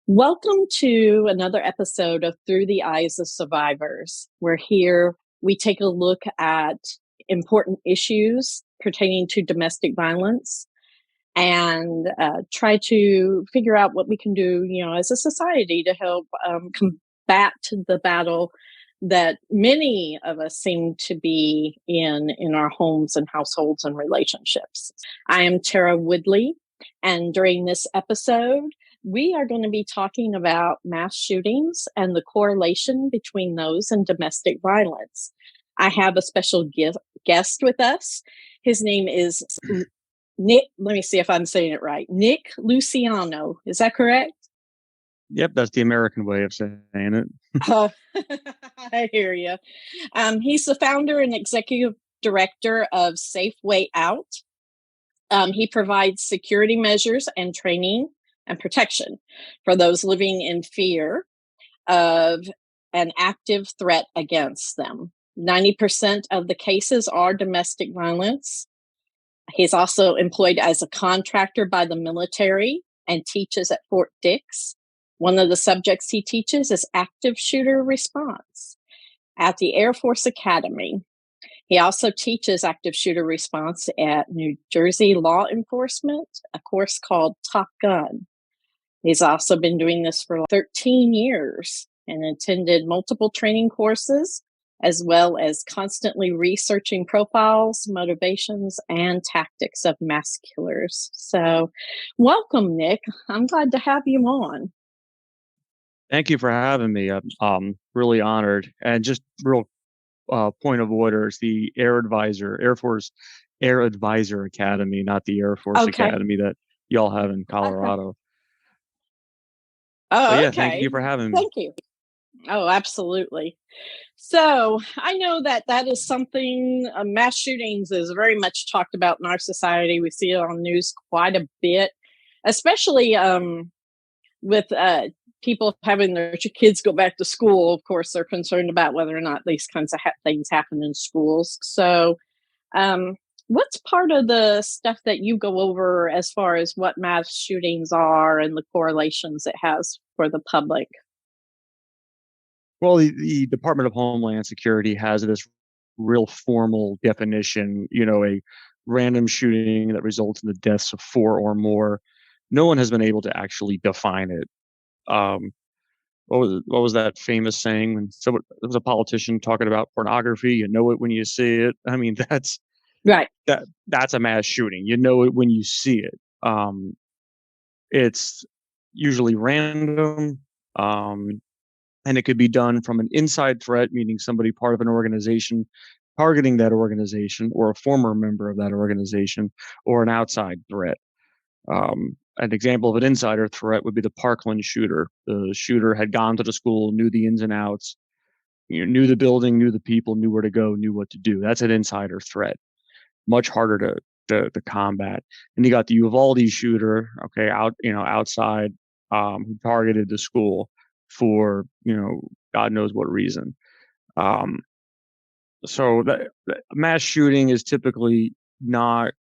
Welcome to another episode of Through the Eyes of Survivors. We're here, we take a look at important issues pertaining to domestic violence and try to figure out what we can do, as a society to help combat the battle that many of us seem to be in our homes and households and relationships. I am Tara Woodley, and during this episode, we are going to be talking about mass shootings and the correlation between those and domestic violence. I have a special guest with us. His name is Nick. Let me see if I'm saying it right. Nick Luciano. Is that correct? Yep, that's the American way of saying it. Uh, I hear you. He's the founder and executive director of Safe Way Out. He provides security measures and training and protection for those living in fear of an active threat against them. 90% of the cases are domestic violence. He's also employed as a contractor by the military and teaches at Fort Dix. One of the subjects he teaches is active shooter response at the Air Force Academy. He also teaches active shooter response at New Jersey Law Enforcement, a course called Top Gun. He's also been doing this for 13 years and attended multiple training courses, as well as constantly researching profiles, motivations, and tactics of mass killers. So welcome, Nick. I'm glad to have you on. Thank you for having me. I'm really honored. And just real point of order, it's the Air Force Air Advisor Academy, not the Air Force Academy that y'all have in Colorado. Oh, yeah, okay. Thank you for having me. Thank you. Oh, absolutely. So I know that is something, mass shootings is very much talked about in our society. We see it on news quite a bit, especially with people having their kids go back to school. Of course, they're concerned about whether or not these kinds of things happen in schools. So what's part of the stuff that you go over as far as what mass shootings are and the correlations it has for the public? Well, the Department of Homeland Security has this real formal definition, a random shooting that results in the deaths of 4 or more. No one has been able to actually define it. What was that famous saying when there was a politician talking about pornography? You know it when you see it. I mean, that's right. That's a mass shooting. You know it when you see it. It's usually random, and it could be done from an inside threat, meaning somebody part of an organization targeting that organization or a former member of that organization, or an outside threat. An example of an insider threat would be the Parkland shooter. The shooter had gone to the school, knew the ins and outs, knew the building, knew the people, knew where to go, knew what to do. That's an insider threat. Much harder to combat. And you got the Uvalde shooter, outside, who targeted the school for, God knows what reason. So that mass shooting is typically not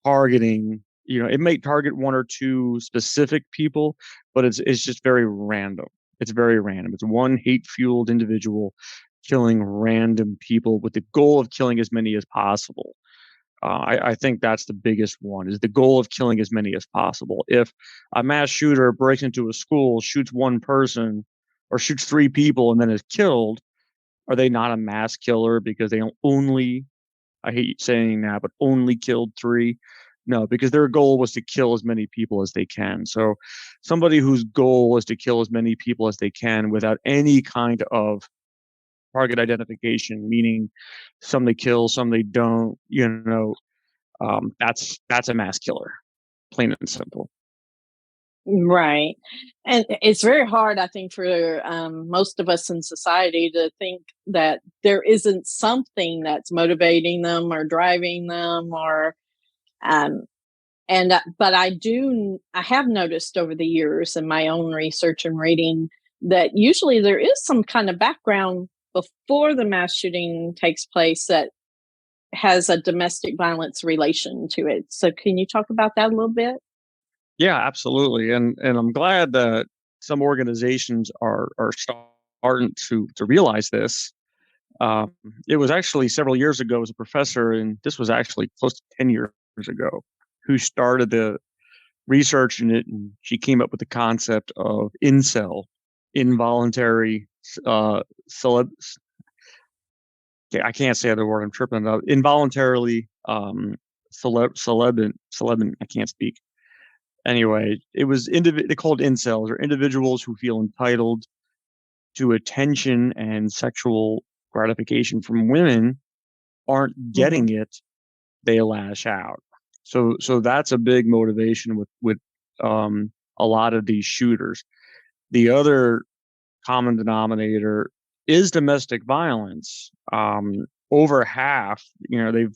targeting, it may target one or two specific people, but it's just very random. It's very random. It's one hate-fueled individual killing random people with the goal of killing as many as possible. I think that's the biggest one, is the goal of killing as many as possible. If a mass shooter breaks into a school, shoots one person or shoots 3 people and then is killed, are they not a mass killer because they only, I hate saying that, but only killed 3? No, because their goal was to kill as many people as they can. So somebody whose goal is to kill as many people as they can without any kind of target identification, meaning some they kill, some they don't, that's a mass killer, plain and simple. Right. And it's very hard, I think, for most of us in society to think that there isn't something that's motivating them or driving them or, um, but I have noticed over the years in my own research and reading that usually there is some kind of background before the mass shooting takes place that has a domestic violence relation to it. So can you talk about that a little bit? Yeah, absolutely. And I'm glad that some organizations are starting to realize this. Um, it was actually several years ago as a professor, and this was actually close to 10 years ago, who started the research in it, and she came up with the concept of incel, involuntary celeb. I can't say the word. I'm tripping up. Involuntarily celebin. I can't speak. Anyway, it was they called incels, or individuals who feel entitled to attention and sexual gratification from women, aren't Mm-hmm. getting it, they lash out. So that's a big motivation with um, a lot of these shooters. The other common denominator is domestic violence. Over half, they've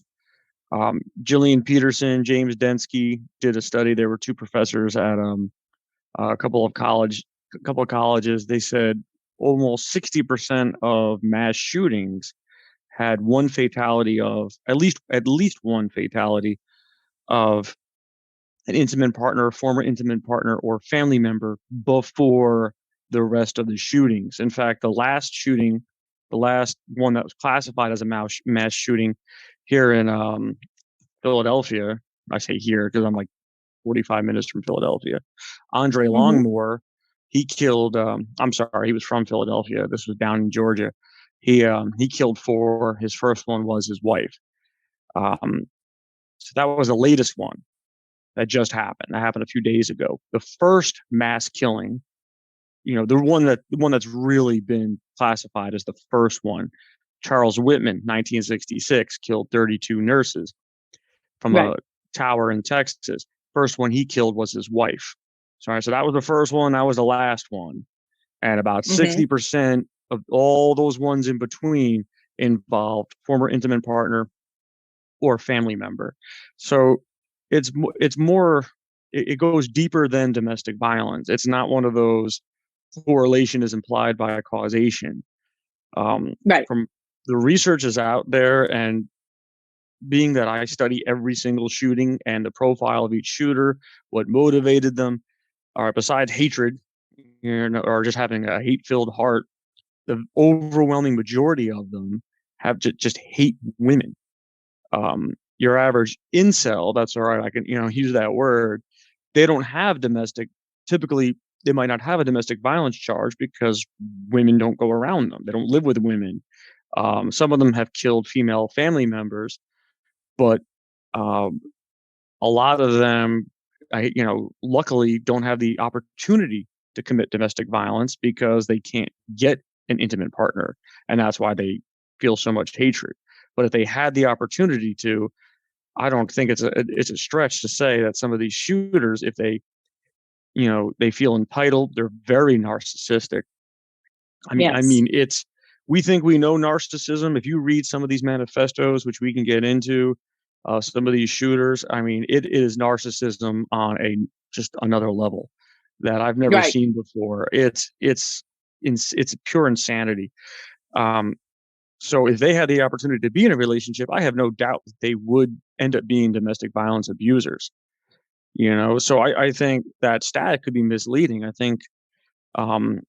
Jillian Peterson, James Densky did a study. There were two professors at a couple of colleges. They said almost 60% of mass shootings had one fatality of at least one fatality of an intimate partner, former intimate partner, or family member before the rest of the shootings. In fact, the last one that was classified as a mass shooting here in Philadelphia, I say here because I'm like 45 minutes from Philadelphia. Andre Mm-hmm. Longmore, he killed. I'm sorry, he was from Philadelphia. This was down in Georgia. He killed four. His first one was his wife. Um, so that was the latest one that just happened. That happened a few days ago. The first mass killing, the one that's really been classified as the first one. Charles Whitman, 1966, killed 32 nurses from a Right. tower in Texas. First one he killed was his wife. Sorry, so that was the first one. That was the last one. And about Mm-hmm. 60% of all those ones in between involved former intimate partner or family member. So it's more, it goes deeper than domestic violence. It's not one of those correlation is implied by causation. Um, Right. from the research is out there, and being that I study every single shooting and the profile of each shooter, what motivated them, or besides hatred, or just having a hate-filled heart, the overwhelming majority of them have just hate women. Your average incel, that's all right, I can use that word. They don't have domestic. Typically, they might not have a domestic violence charge because women don't go around them. They don't live with women. Some of them have killed female family members, but um, a lot of them, luckily don't have the opportunity to commit domestic violence because they can't get an intimate partner, and that's why they feel so much hatred. But if they had the opportunity to, I don't think it's a stretch to say that some of these shooters, if they feel entitled, they're very narcissistic. I Yes. mean, we think we know narcissism. If you read some of these manifestos, which we can get into, some of these shooters, I mean, it is narcissism on a just another level that I've never Right. seen before. It's pure insanity. Um, so if they had the opportunity to be in a relationship, I have no doubt that they would end up being domestic violence abusers. So I think that stat could be misleading. I think um,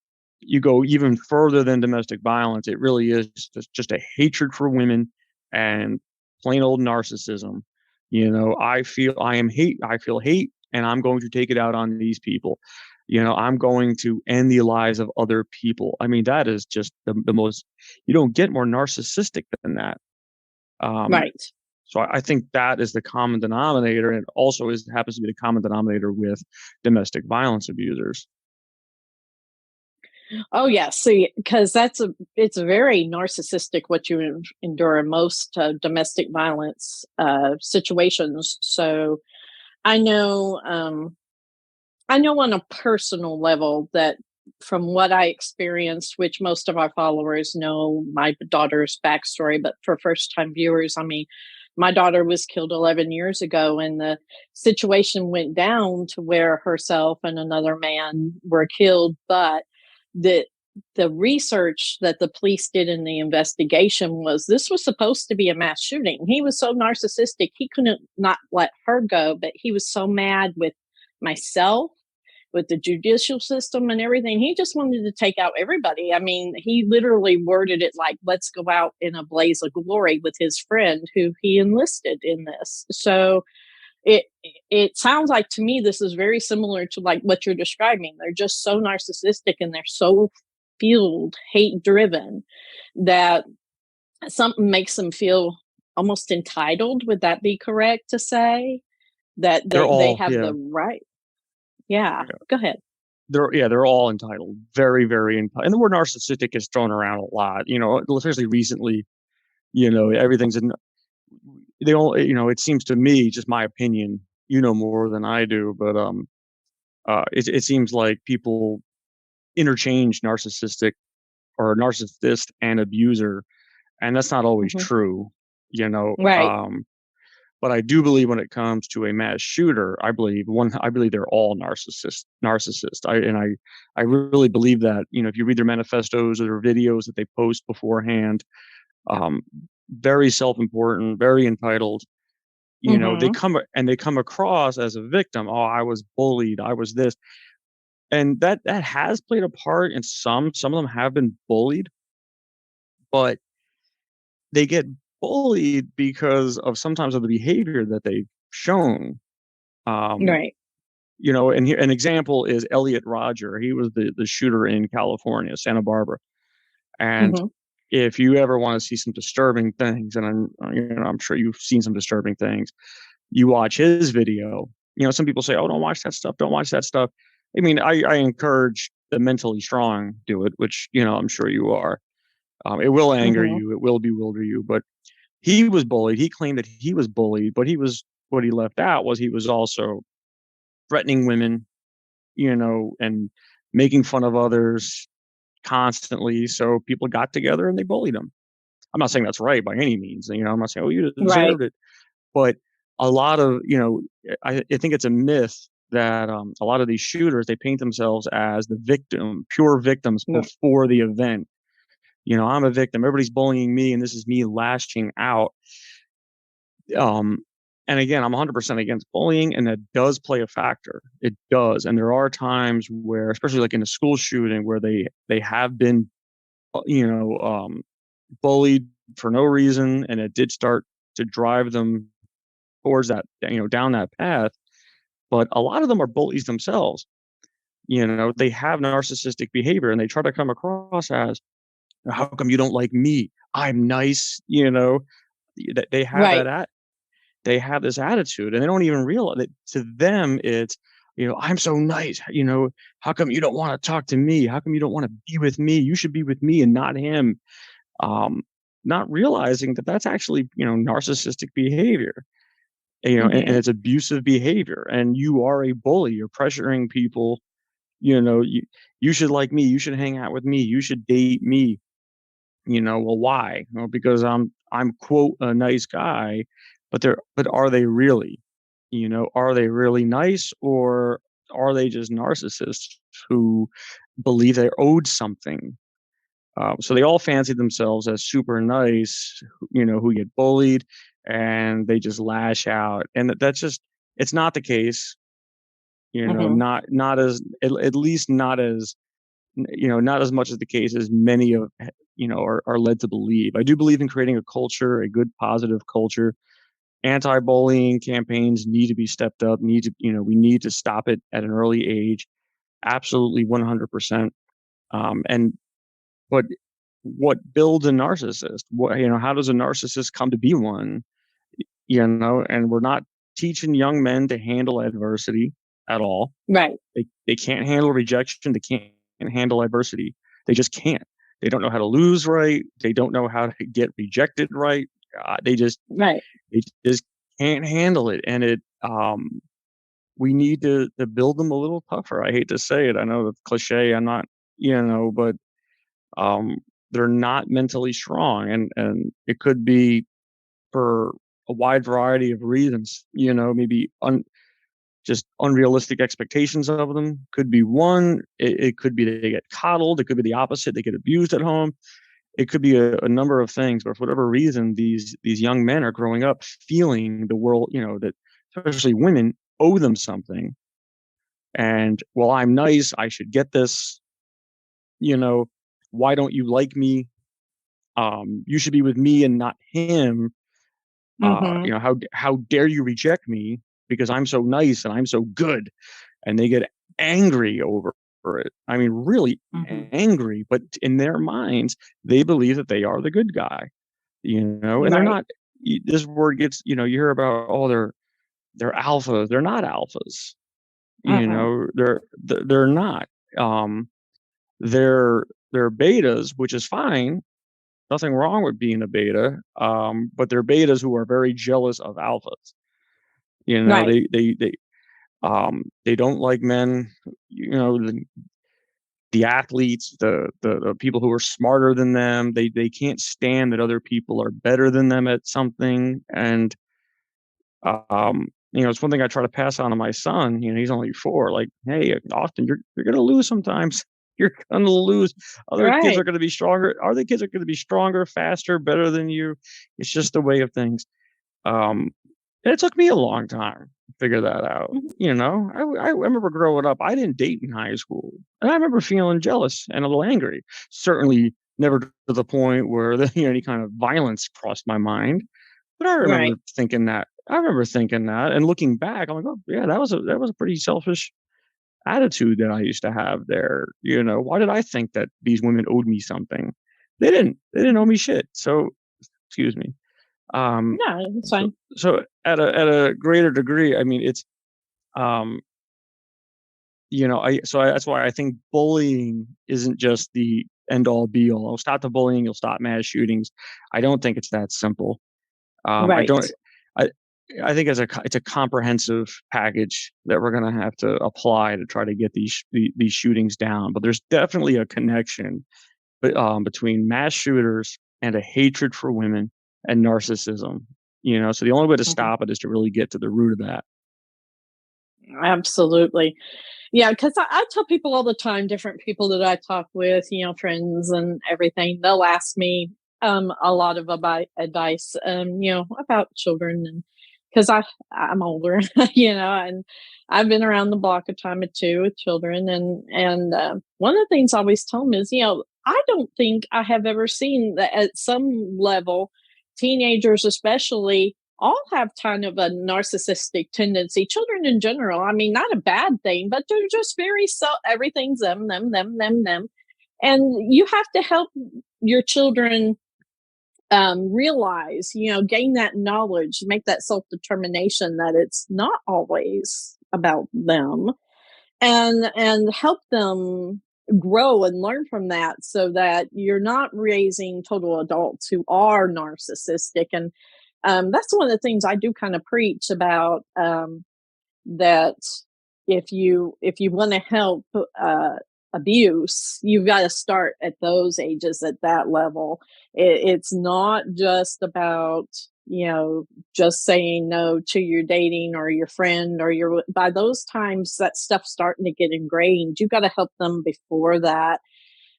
you go even further than domestic violence. It really is just a hatred for women and plain old narcissism. I feel hate, and I'm going to take it out on these people. I'm going to end the lives of other people. I mean, that is just the most, you don't get more narcissistic than that. Um, Right. so I think that is the common denominator, and it also happens to be the common denominator with domestic violence abusers. Oh yeah, see, because it's very narcissistic what you endure in most domestic violence situations. So I know, I know on a personal level that from what I experienced, which most of our followers know my daughter's backstory, but for first time viewers, I mean, my daughter was killed 11 years ago, and the situation went down to where herself and another man were killed. But the the research that the police did in the investigation was this was supposed to be a mass shooting. He was so narcissistic, he couldn't not let her go, but he was so mad with myself, with the judicial system and everything. He just wanted to take out everybody. I mean, he literally worded it like, let's go out in a blaze of glory with his friend who he enlisted in this. So it it sounds like to me this is very similar to like what you're describing. They're just so narcissistic and they're so fueled, hate driven, that something makes them feel almost entitled. Would that be correct to say that They're they all, have yeah, the right? Yeah, yeah. go ahead. They're all entitled, very, very entitled. And the word narcissistic is thrown around a lot, especially recently. Everything's in. They all, it seems to me, just my opinion. You know more than I do, but it seems like people interchange narcissistic or narcissist and abuser, and that's not always Hmm. true. You know, Right. um, but I do believe when it comes to a mass shooter, I believe they're all narcissists. I really believe that. If you read their manifestos or their videos that they post beforehand, um, very self-important, very entitled. Hmm. They come across as a victim. Oh, I was bullied. I was this, and that has played a part in some. Some of them have been bullied, but they get bullied because of sometimes of the behavior that they've shown. Um, Right. and here an example is Elliot Rodger. He was the shooter in California, Santa Barbara. And Hmm. if you ever want to see some disturbing things, and I'm sure you've seen some disturbing things, you watch his video. Some people say, "Oh, don't watch that stuff. Don't watch that stuff." I mean, I encourage the mentally strong do it, which I'm sure you are. It will anger Hmm. you. It will bewilder you. But he was bullied. He claimed that he was bullied, but what he left out was he was also threatening women, and making fun of others constantly. So people got together and they bullied him. I'm not saying that's right by any means. I'm not saying, oh, you Right. deserved it. But a lot of, I think it's a myth that a lot of these shooters, they paint themselves as the victim, pure victims No. before the event. I'm a victim. Everybody's bullying me, and this is me lashing out. Um, and again, I'm 100% against bullying, and that does play a factor. It does, and there are times where, especially like in a school shooting, where they have been, you know, um, bullied for no reason, and it did start to drive them towards that, down that path. But a lot of them are bullies themselves. They have narcissistic behavior, and they try to come across as, "How come you don't like me? I'm nice." They have Right. they have this attitude, and they don't even realize that to them it's, I'm so nice. How come you don't want to talk to me? How come you don't want to be with me? You should be with me and not him. Um, Not realizing that that's actually, narcissistic behavior, and Hmm. it's abusive behavior. And you are a bully. You're pressuring people. You should like me. You should hang out with me. You should date me. Well, why? Well, because I'm quote a nice guy, but are they really? Are they really nice, or are they just narcissists who believe they're owed something? So they all fancy themselves as super nice, who get bullied, and they just lash out, and that's just it's not the case. Hmm. Not as at least not as not as much as the case as many of are led to believe. I do believe in creating a culture, a good positive culture. Anti-bullying campaigns need to be stepped up. We need to stop it at an early age. Absolutely, 100%. And but what builds a narcissist? How does a narcissist come to be one? And we're not teaching young men to handle adversity at all. Right. They can't handle rejection. They can't handle adversity. They just can't. They don't know how to lose right. They don't know how to get rejected right. Right. They just can't handle it. And we need to build them a little tougher. I hate to say it. I know that's cliche. I'm not, but um, they're not mentally strong, and it could be for a wide variety of reasons. Maybe just unrealistic expectations of them could be one. It could be they get coddled. It could be the opposite. They get abused at home. It could be a number of things. But for whatever reason, these young men are growing up feeling the world, that especially women owe them something. And well, I'm nice, I should get this, you know, why don't you like me? You should be with me and not him. Mhm. How dare you reject me because I'm so nice and I'm so good? And they get angry over it. I mean, really Mhm. angry, but in their minds, they believe that they are the good guy, and they're Right. not. This word gets, you hear about, oh, they're alphas. They're not alphas. Mhm. They're not. Um, they're they're betas, which is fine. Nothing wrong with being a beta. But they're betas who are very jealous of alphas. Right. They don't like men. The athletes, the people who are smarter than them. They can't stand that other people are better than them at something. And it's one thing I try to pass on to my son. He's only 4. Like, hey, Austin, you're gonna lose sometimes. You're gonna lose. Other kids are Right. gonna be stronger. Other kids are gonna be stronger, faster, better than you. It's just the way of things. Um, and it took me a long time to figure that out. Mhm. I remember growing up, I didn't date in high school. And I remember feeling jealous and a little angry. Certainly never to the point where any kind of violence crossed my mind. But I remember Right. thinking that. I remember thinking that, and looking back, I'm like, oh yeah, that was a pretty selfish attitude that I used to have there. Why did I think that these women owed me something? They didn't. They didn't owe me shit. So, excuse me. Um, No, it's so, fine. so at a greater degree, I mean, it's um, that's why I think bullying isn't just the end all be all. I'll stop the bullying, you'll stop mass shootings. I don't think it's that simple. I don't. Right. I I think it's a comprehensive package that we're going to have to apply to try to get these shootings down. But there's definitely a connection between mass shooters and a hatred for women and narcissism. So the only way to Mhm. stop it is to really get to the root of that. Absolutely. Yeah, because I tell people all the time, different people that I talk with, friends and everything, they'll ask me a lot of advice, about children, and because I'm older, and I've been around the block a time or two with children, and one of the things I always tell them is, I don't think I have ever seen that at some level, teenagers especially all have kind of a narcissistic tendency. Children in general, I mean, not a bad thing, but they're just very everything's them, them, them, them, them. And you have to help your children realize, gain that knowledge, make that self determination that it's not always about them, and help them grow and learn from that so that you're not raising total adults who are narcissistic. And that's one of the things I do kind of preach about, that if you want to help abuse, you've got to start at those ages, at that level. It's not just about, just saying no to your dating or your friend or your, by those times that stuff's starting to get ingrained. You got to help them before that.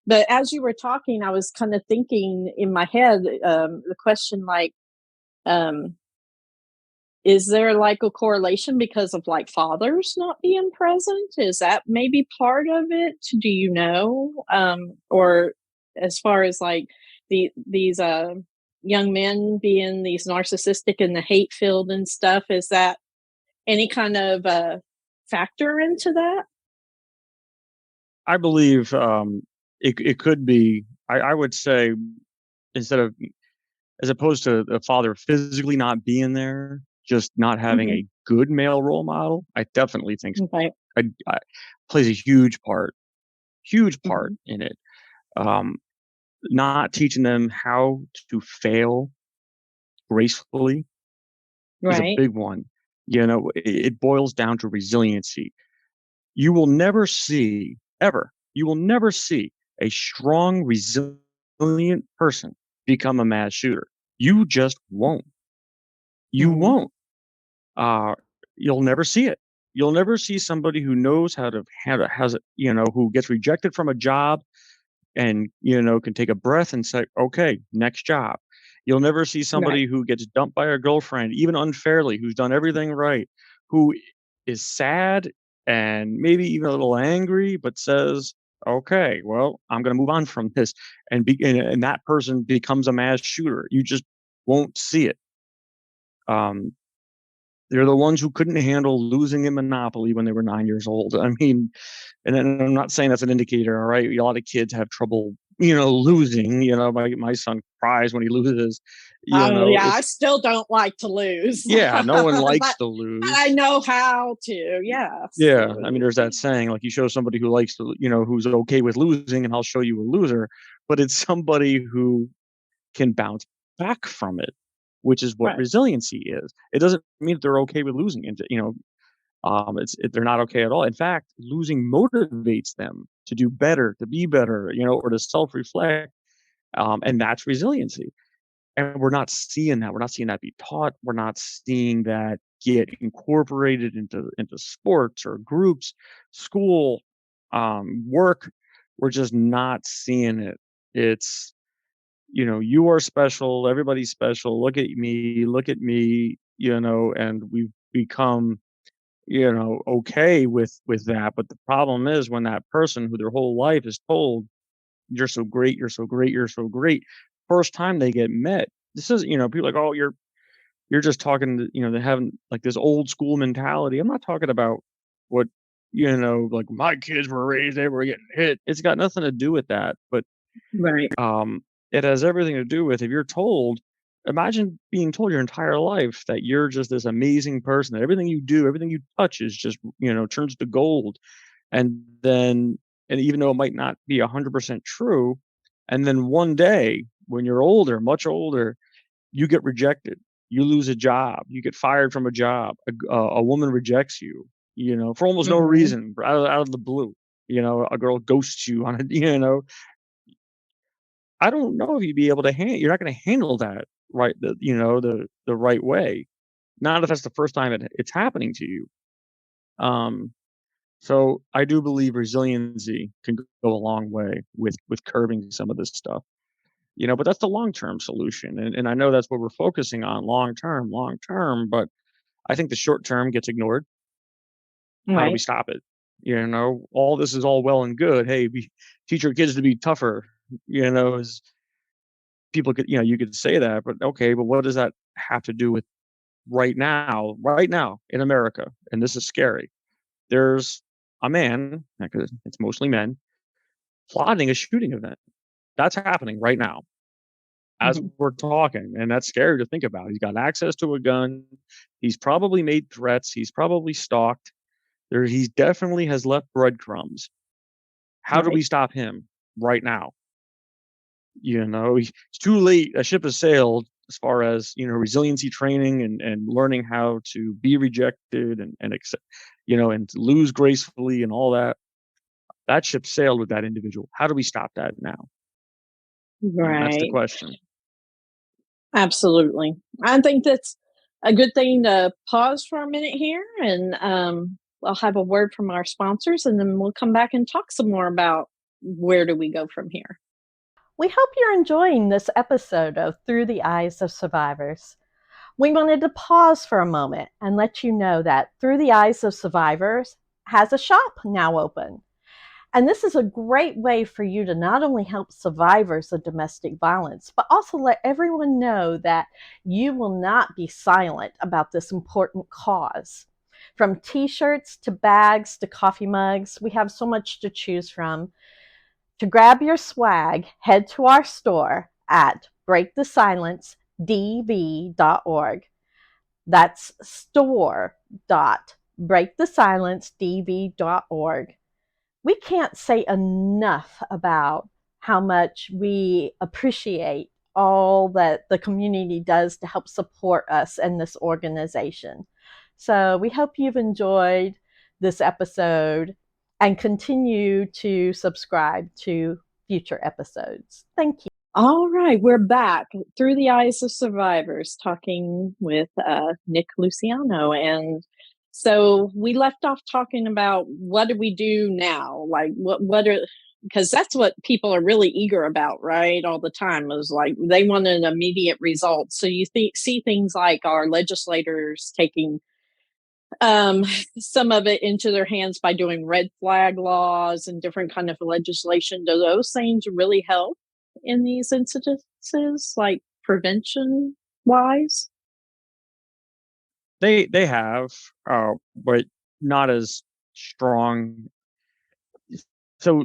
But as you were talking, I was kind of thinking in my head, the question, like, um, is there like a correlation because of like fathers not being present? Is that maybe part of it? Do you know? Or as far as like these young men being these narcissistic and the hate filled and stuff, is that any kind of factor into that? I believe it could be. I would say, instead of as opposed to the father physically not being there, just not having Hmm. a good male role model, I definitely think Okay. I plays a huge part Hmm. in it. Um, Not teaching them how to fail gracefully is a Right. big one. It boils down to resiliency. You will never see, ever, you will never see a strong, resilient person become a mass shooter. You just won't. You Hmm. won't. Uh, you'll never see it. You'll never see somebody who knows how to has it, who gets rejected from a job and can take a breath and say, okay, next job. You'll never see Right. somebody who gets dumped by a girlfriend, even unfairly, who's done everything right, who is sad and maybe even a little angry, but says, okay, well, I'm going to move on from this. And that person becomes a mass shooter. You just won't see it. Um, they're the ones who couldn't handle losing in Monopoly when they were 9 years old. I mean, and then I'm not saying that's an indicator, all right? A lot of kids have trouble, losing. My son cries when he loses. Oh yeah, I It's still don't like to lose, yeah, no one likes but to I lose. know how to. Yeah, Yeah, I mean, there's absolutely. that saying, like, you show somebody who likes to, who's okay with losing, and I'll show you a loser. But it's somebody who can bounce back from it, which is what Right, resiliency is. It doesn't mean that they're okay with losing, and they're not okay at all. In fact, losing motivates them to do better, to be better, or to self-reflect, and that's resiliency. And we're not seeing that. We're not seeing that be taught. We're not seeing that get incorporated into sports or groups, school, work. We're just not seeing it. It's, you are special. Everybody's special. Look at me, and we've become, okay with that. But the problem is when that person who their whole life is told, you're so great, you're so great, you're so great. First time they get met, this is, people are like, oh, you're just talking, they having like this old school mentality. I'm not talking about what, like my kids were raised, they were getting hit. It's got nothing to do with that. But right. um, it has everything to do with if you're told, imagine being told your entire life that you're just this amazing person, that everything you do, everything you touch is just, turns to gold. And then, and even though it might not be 100% true, and then one day when you're older, much older, you get rejected. You lose a job. You get fired from a job. A woman rejects you, for almost no Hmm. reason, out of the blue. A girl ghosts you on it. I don't know if you'd be able to handle. You're not going to handle that right. The right way. Not if that's the first time it's happening to you. Um, So I do believe resiliency can go a long way with curbing some of this stuff, but that's the long term solution, and I know that's what we're focusing on long term. But I think the short term gets ignored. How do we Right. stop it? All this is all well and good. Hey, teach your kids to be tougher. As people could, you could say that, but okay, but what does that have to do with right now in America? And this is scary. There's a man, because it's mostly men, plotting a shooting event. That's happening right now as Hmm. we're talking, and that's scary to think about. He's got access to a gun. He's probably made threats. He's probably stalked. He definitely has left breadcrumbs. How do we Right. stop him right now? It's too late. A ship has sailed as far as, resiliency training and learning how to be rejected and accept, and to lose gracefully and all that. That ship sailed with that individual. How do we stop that now? That's the Right. question. Absolutely. I think that's a good thing to pause for a minute here, and I'll have a word from our sponsors, and then we'll come back and talk some more about where do we go from here. We hope you're enjoying this episode of Through the Eyes of Survivors. We wanted to pause for a moment and let you know that Through the Eyes of Survivors has a shop now open. And this is a great way for you to not only help survivors of domestic violence, but also let everyone know that you will not be silent about this important cause. From t shirts to bags to coffee mugs, we have so much to choose from. To grab your swag, head to our store at breakthesilencedv.org. That's store.breakthesilencedv.org. We can't say enough about how much we appreciate all that the community does to help support us and this organization. So we hope you've enjoyed this episode and continue to subscribe to future episodes. Thank you. All right, we're back through the eyes of survivors, talking with Nick Luciano, and so we left off talking about what do we do now, like what are, because that's what people are really eager about, right? All the time is like they want an immediate result. So you see things like our legislators taking um, some of it into their hands by doing red flag laws and different kind of legislation. Do those things really help in these incidences, like prevention wise? They have, but not as strong. So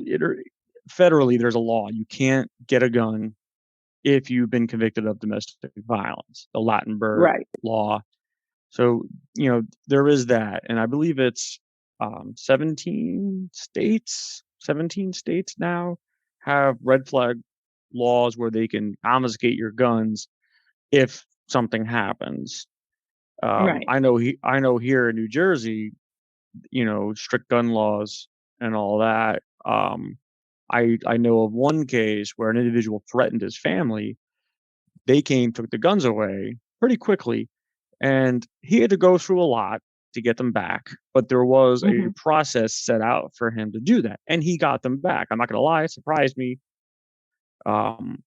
federally, there's a law. You can't get a gun if you've been convicted of domestic violence, the Lattenberg Right. law. So, there is that. And I believe it's 17 states now have red flag laws where they can confiscate your guns if something happens. Right. I know here in New Jersey, strict gun laws and all that. I know of one case where an individual threatened his family. They came, took the guns away pretty quickly, and he had to go through a lot to get them back. But there was a Hmm. process set out for him to do that, and he got them back. I'm not gonna lie, it surprised me. Um,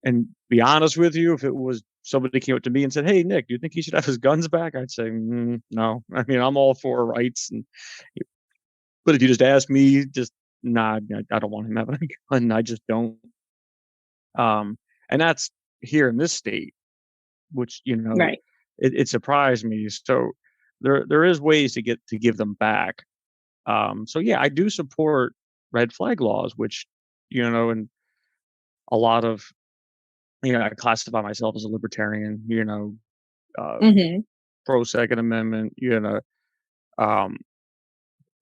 and be honest with you, if it was somebody came up to me and said, "Hey, Nick, do you think he should have his guns back?" I'd say, "No." I mean, I'm all for rights, but if you just ask me, just nah, I don't want him having a gun. I just don't. And that's here in this state, which Right. it surprised me. So there is ways to give them back. So yeah, I do support red flag laws, which and a lot of I classify myself as a libertarian. Uh, Hmm. Pro Second Amendment. Um,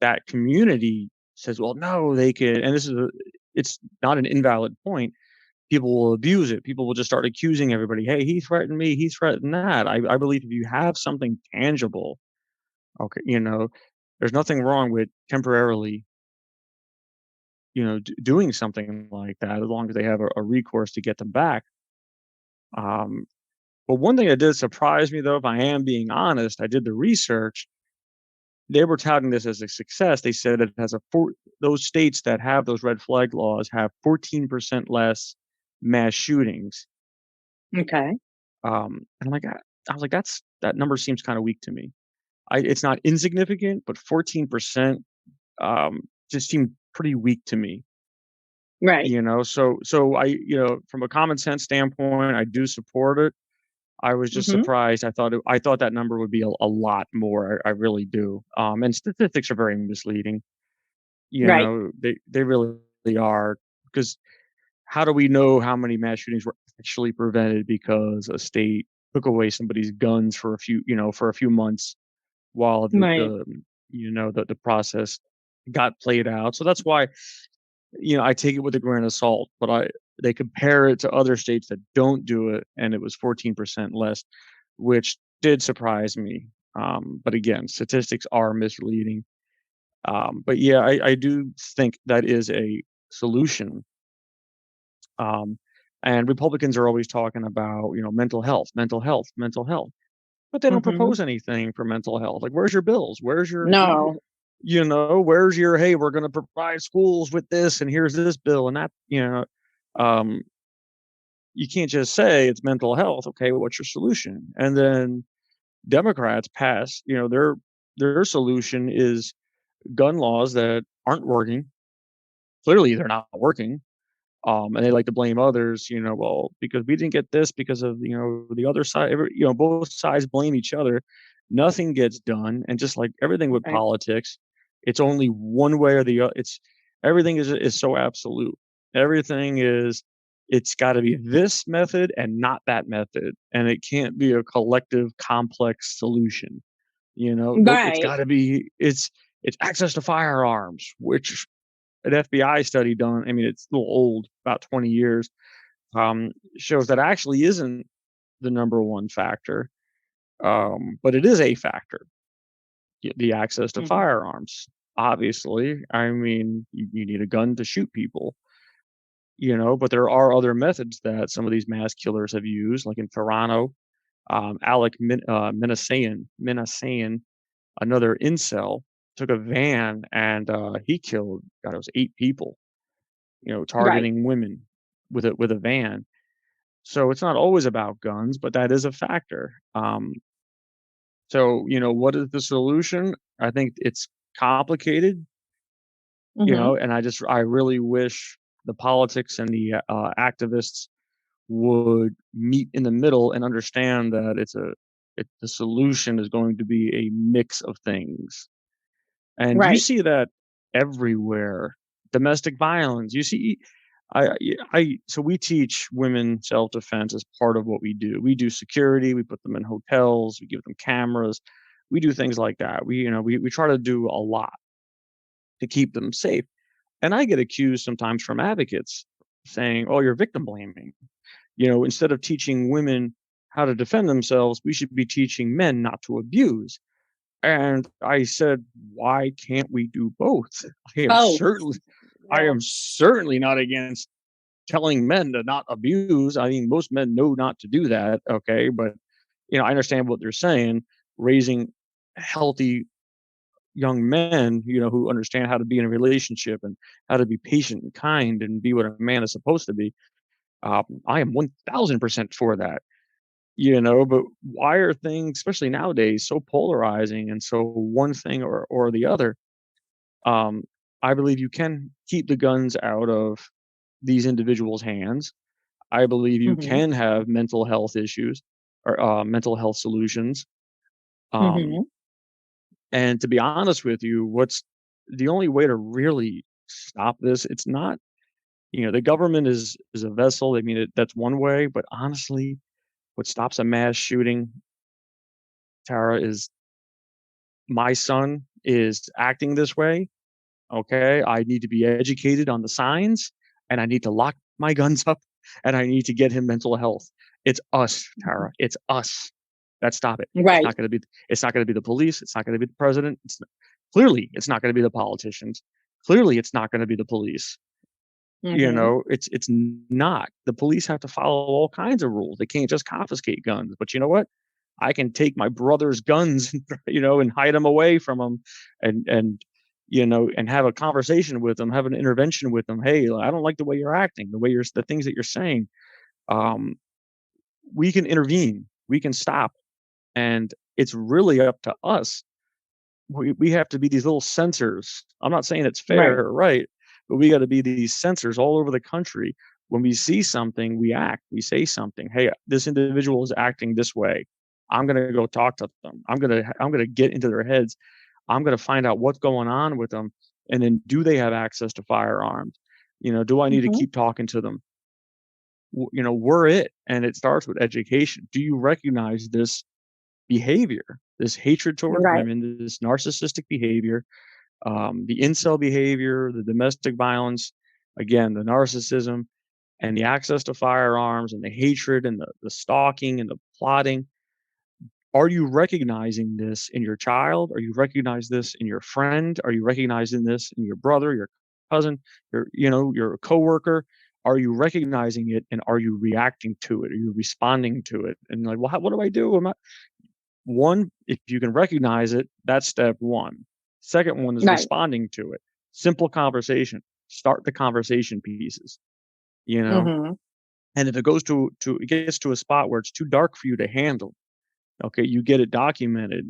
that community says, well, no, they can, and it's not an invalid point. People will abuse it. People will just start accusing everybody. Hey, he threatened me. He threatened that. I believe if you have something tangible, okay, there's nothing wrong with temporarily, doing something like that as long as they have a recourse to get them back. Um, but one thing that did surprise me, though, if I am being honest, I did the research. They were touting this as a success. They said it has those states that have those red flag laws have 14% less mass shootings. Okay. And I was like, that number seems kind of weak to me. It's not insignificant, but 14% just seemed pretty weak to me. Right. So from a common sense standpoint, I do support it. I was just Hmm. surprised. I thought that number would be a lot more. I really do. And statistics are very misleading. Right. They really are, because how do we know how many mass shootings were actually prevented because a state took away somebody's guns for a few months while Right. the process got played out. So that's why I take it with a grain of salt. But they compare it to other states that don't do it, and it was 14% less, which did surprise me. But again, statistics are misleading. But yeah, I do think that is a solution. Um, and Republicans are always talking about, mental health, mental health, mental health, but they don't Hmm. propose anything for mental health. Like, where's your bills? No. Where's your, hey, we're going to provide schools with this, and here's this bill and that, um, you can't just say it's mental health. Okay, well, what's your solution? And then Democrats pass, their solution is gun laws that aren't working. Clearly, they're not working. And they like to blame others, well, because we didn't get this because of, the other side, both sides blame each other. Nothing gets done. And just like everything with Right. politics, it's only one way or the other. Everything is so absolute. Everything it's got to be this method and not that method. And it can't be a collective complex solution. Nope, it's Right. got to be, it's access to firearms, which an FBI study done, I mean, it's a little old, about 20 years, shows that actually isn't the number one factor, but it is a factor, the access to Hmm. firearms. Obviously, I mean, you need a gun to shoot people, but there are other methods that some of these mass killers have used, like in Toronto. Alec Minassian, another incel, took a van and he killed, God, it was 8 people, Right. targeting women with a van. So it's not always about guns, but that is a factor. So, what is the solution? I think it's complicated, Mhm. and I really wish the politics and the activists would meet in the middle and understand that the solution is going to be a mix of things. And you Right. see that everywhere. Domestic violence. You see, so we teach women self-defense as part of what we do. We do security, we put them in hotels, we give them cameras, we do things like that. We try to do a lot to keep them safe. And I get accused sometimes from advocates saying, "Oh, you're victim blaming." Instead of teaching women how to defend themselves, we should be teaching men not to abuse. And I said, "Why can't we do both?" I am Both. certainly I Yeah. am certainly not against telling men to not abuse. I mean, most men know not to do that, okay? But, I understand what they're saying. Raising healthy young men, who understand how to be in a relationship and how to be patient and kind and be what a man is supposed to be. I am 1000% for that. But why are things, especially nowadays, so polarizing and so one thing or the other? Um, I believe you can keep the guns out of these individuals' hands. I believe you Mhm. can have mental health issues or mental health solutions. Um, Mhm. and to be honest with you, what's the only way to really stop this? It's not, the government is a vessel. I mean, that's one way, but honestly, what stops a mass shooting, Tara, is my son is acting this way. Okay. I need to be educated on the signs and I need to lock my guns up and I need to get him mental health. It's us, Tara. It's us that stop it. Right. It's not going to be the police. It's not going to be the president. Clearly it's not going to be the politicians. Clearly it's not going to be the police. Mhm. It's not. The police have to follow all kinds of rules. They can't just confiscate guns. But you know what? I can take my brother's guns, and hide them away from him, and and have a conversation with them, have an intervention with them. Hey, I don't like the way you're acting, the things that you're saying. Um, we can intervene, we can stop, and it's really up to us. We have to be these little sensors. I'm not saying it's fair Right. or right, but we got to be these sensors all over the country. When we see something, we act, we say something. Hey, this individual is acting this way. I'm going to go talk to them. I'm going to get into their heads. I'm going to find out what's going on with them. And then do they have access to firearms? Do I need to Mhm. keep talking to them? We're it. And it starts with education. Do you recognize this behavior, this hatred towards Right. women, this narcissistic behavior, the incel behavior, the domestic violence, again, the narcissism and the access to firearms and the hatred and the stalking and the plotting? Are you recognizing this in your child? Are you recognize this in your friend? Are you recognizing this in your brother, your cousin, your coworker? Are you recognizing it and are you reacting to it? Are you responding to it? And like, well, what do I do? One, if you can recognize it, that's step one. Second one is Right. responding to it. Simple conversation. Start the conversation pieces, you know? Mhm. And if it goes it gets to a spot where it's too dark for you to handle, okay, you get it documented,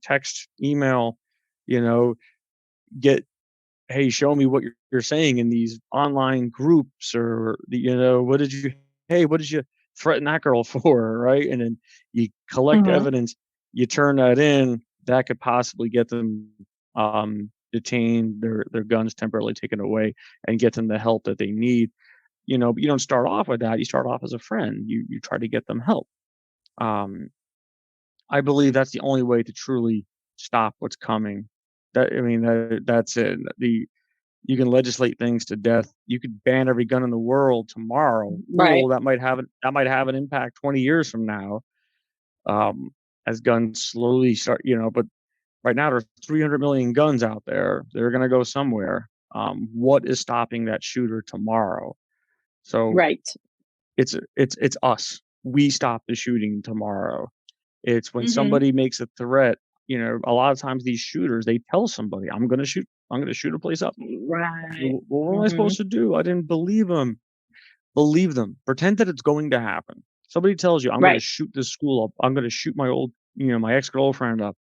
text, email, you know, get, hey, show me what you're saying in these online groups or what did you threaten that girl for, right? And then you collect Mhm. evidence, you turn that in, that could possibly get them detained, their guns temporarily taken away, and get them the help that they need. But you don't start off with that. You start off as a friend. You try to get them help. Um, I believe that's the only way to truly stop what's coming. That's it. You can legislate things to death. You could ban every gun in the world tomorrow. Right. Cool. That might have an impact 20 years from now, as guns slowly start. But right now there's 300 million guns out there. They're gonna go somewhere. What is stopping that shooter tomorrow? So Right. it's us. We stop the shooting tomorrow. It's when Mhm. somebody makes a threat. A lot of times these shooters, they tell somebody, I'm gonna shoot a place up. Right. Well, what am I Mhm. supposed to do? I didn't believe them. Believe them. Pretend that it's going to happen. Somebody tells you, I'm gonna Right. shoot this school up. I'm gonna shoot my old my ex-girlfriend up.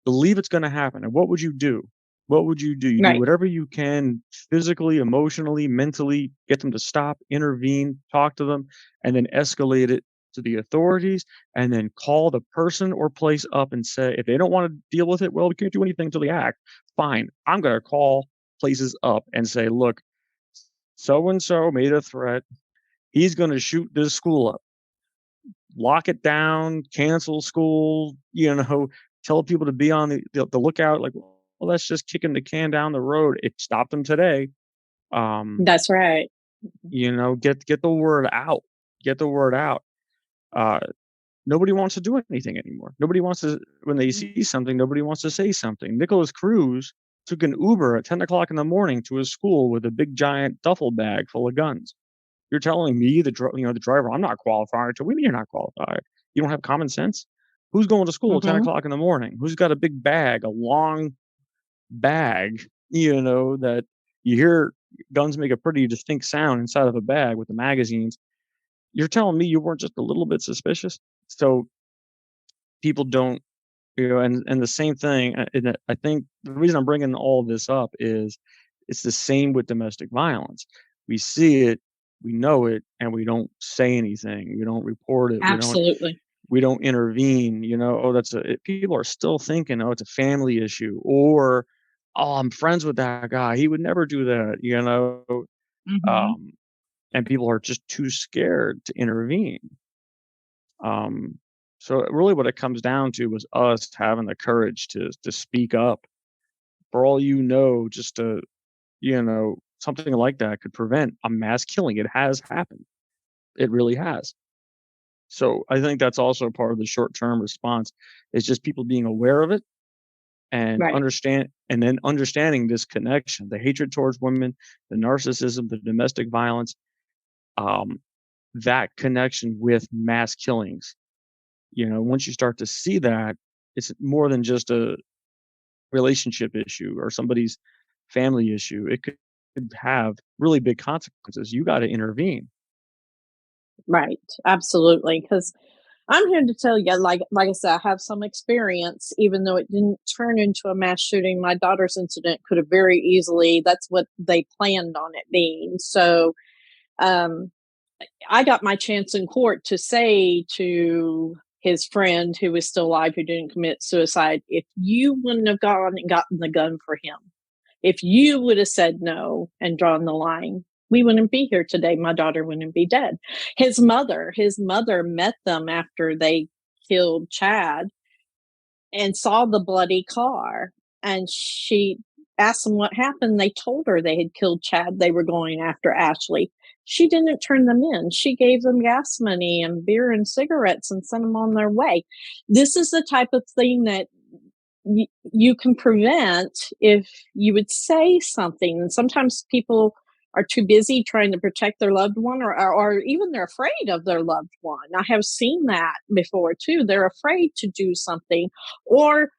Believe it's going to happen. And what would you do? What would you do? You do Right. whatever you can physically, emotionally, mentally, get them to stop, intervene, talk to them, and then escalate it to the authorities, and then call the person or place up and say, if they don't want to deal with it, well, we can't do anything until they act. Fine. I'm going to call places up and say, look, so and so made a threat. He's going to shoot this school up. Lock it down, cancel school, tell people to be on the lookout. Like, well, that's just kicking the can down the road. It stopped them today. That's right. Get the word out. Get the word out. Uh, Nobody wants to do anything anymore. Nobody wants to, when they see something, nobody wants to say something. Nicholas Cruz took an Uber at 10 o'clock in the morning to his school with a big giant duffel bag full of guns. You're telling me, the driver, I'm not qualified. What do you mean you're not qualified? You don't have common sense? Who's going to school at 10 Mm-hmm. o'clock in the morning? Who's got a big bag, a long bag, that you hear guns make a pretty distinct sound inside of a bag with the magazines? You're telling me you weren't just a little bit suspicious? So people don't, and the same thing. And I think the reason I'm bringing all of this up is it's the same with domestic violence. We see it, we know it, and we don't say anything. We don't report it. Absolutely. We don't intervene. Oh, people are still thinking, oh, it's a family issue, or oh, I'm friends with that guy. He would never do that. Mm-hmm. Um, and people are just too scared to intervene. So really what it comes down to was us having the courage to speak up. For all just to, something like that could prevent a mass killing. It has happened. It really has. So I think that's also part of the short-term response is just people being aware of it and Right. understanding this connection, the hatred towards women, the narcissism, the domestic violence, um, that connection with mass killings. Once you start to see that, it's more than just a relationship issue or somebody's family issue. It could have really big consequences. You got to intervene. Right. Absolutely. Because I'm here to tell you, like I said, I have some experience, even though it didn't turn into a mass shooting. My daughter's incident could have very easily, that's what they planned on it being. So um, I got my chance in court to say to his friend who was still alive, who didn't commit suicide, if you wouldn't have gone and gotten the gun for him, if you would have said no and drawn the line, we wouldn't be here today. My daughter wouldn't be dead. His mother met them after they killed Chad and saw the bloody car. And she asked them what happened. They told her they had killed Chad. They were going after Ashley. She didn't turn them in. She gave them gas money and beer and cigarettes and sent them on their way. This is the type of thing that you can prevent if you would say something. And sometimes people are too busy trying to protect their loved one, or even they're afraid of their loved one. I have seen that before too. They're afraid to do something, or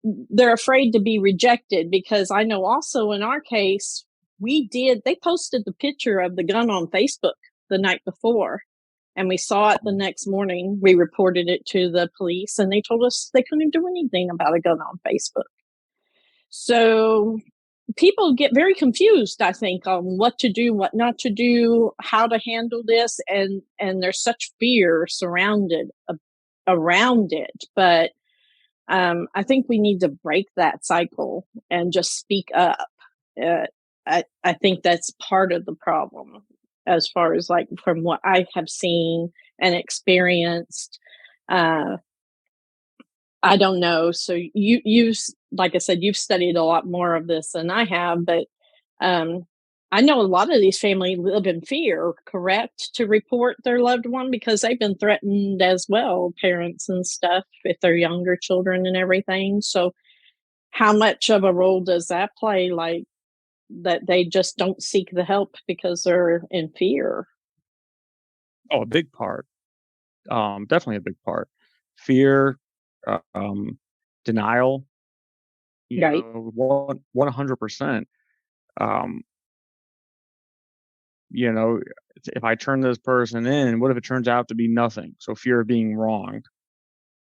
they're afraid to be rejected, because I know also in our case, they posted the picture of the gun on Facebook the night before, and we saw it the next morning. We reported it to the police, and they told us they couldn't do anything about a gun on Facebook. So people get very confused, I think, on what to do, what not to do, how to handle this, and there's such fear surrounded around it. But I think we need to break that cycle and just speak up. Uh, I think that's part of the problem, as far as like from what I have seen and experienced. Uh, I don't know. So you like I said, you've studied a lot more of this than I have, but um, I know a lot of these families live in fear, correct, to report their loved one because they've been threatened as well, parents and stuff, if they're younger children and everything. So how much of a role does that play? Like that they just don't seek the help because they're in fear. Oh, a big part. Definitely a big part. Fear, um, denial, Right. 100%. Um, you know, if I turn this person in, what if it turns out to be nothing? So fear of being wronged.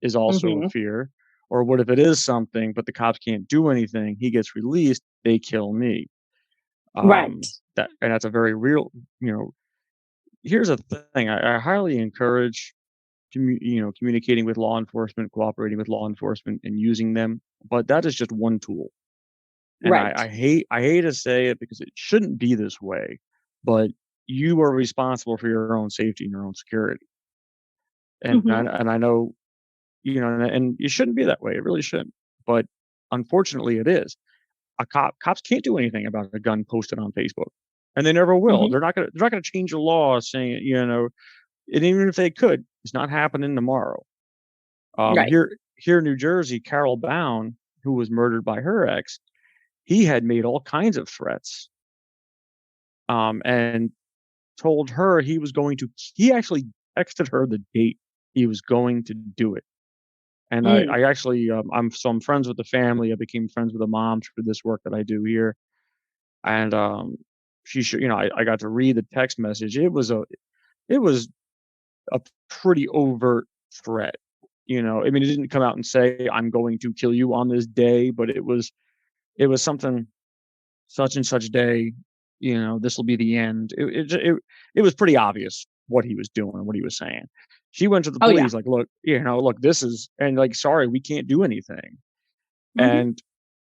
is also a Mhm. fear? Or what if it is something, but the cops can't do anything? He gets released, they kill me. Right. And that's a very real, you know. Here's the thing: I highly encourage communicating with law enforcement, cooperating with law enforcement, and using them. But that is just one tool. And Right. I hate to say it because it shouldn't be this way, but you are responsible for your own safety and your own security. Mhm. And I know, and it shouldn't be that way. It really shouldn't. But unfortunately, it is. Cops can't do anything about a gun posted on Facebook, and they never will. Mhm. They're not gonna change the law saying, and even if they could, it's not happening tomorrow. Right. Here in New Jersey, Carol Bound, who was murdered by her ex, he had made all kinds of threats, and told her he actually texted her the date he was going to do it. And Mm. I actually, I'm friends with the family. I became friends with the mom through this work that I do here. And, I got to read the text message. It was a pretty overt threat. I mean, it didn't come out and say, "I'm going to kill you on this day," but it was something, "Such and such day, this will be the end." It was pretty obvious what he was doing and what he was saying. She went to the Oh, yeah. police like, "Look, look, this is," and like, "Sorry, we can't do anything." Mhm. And,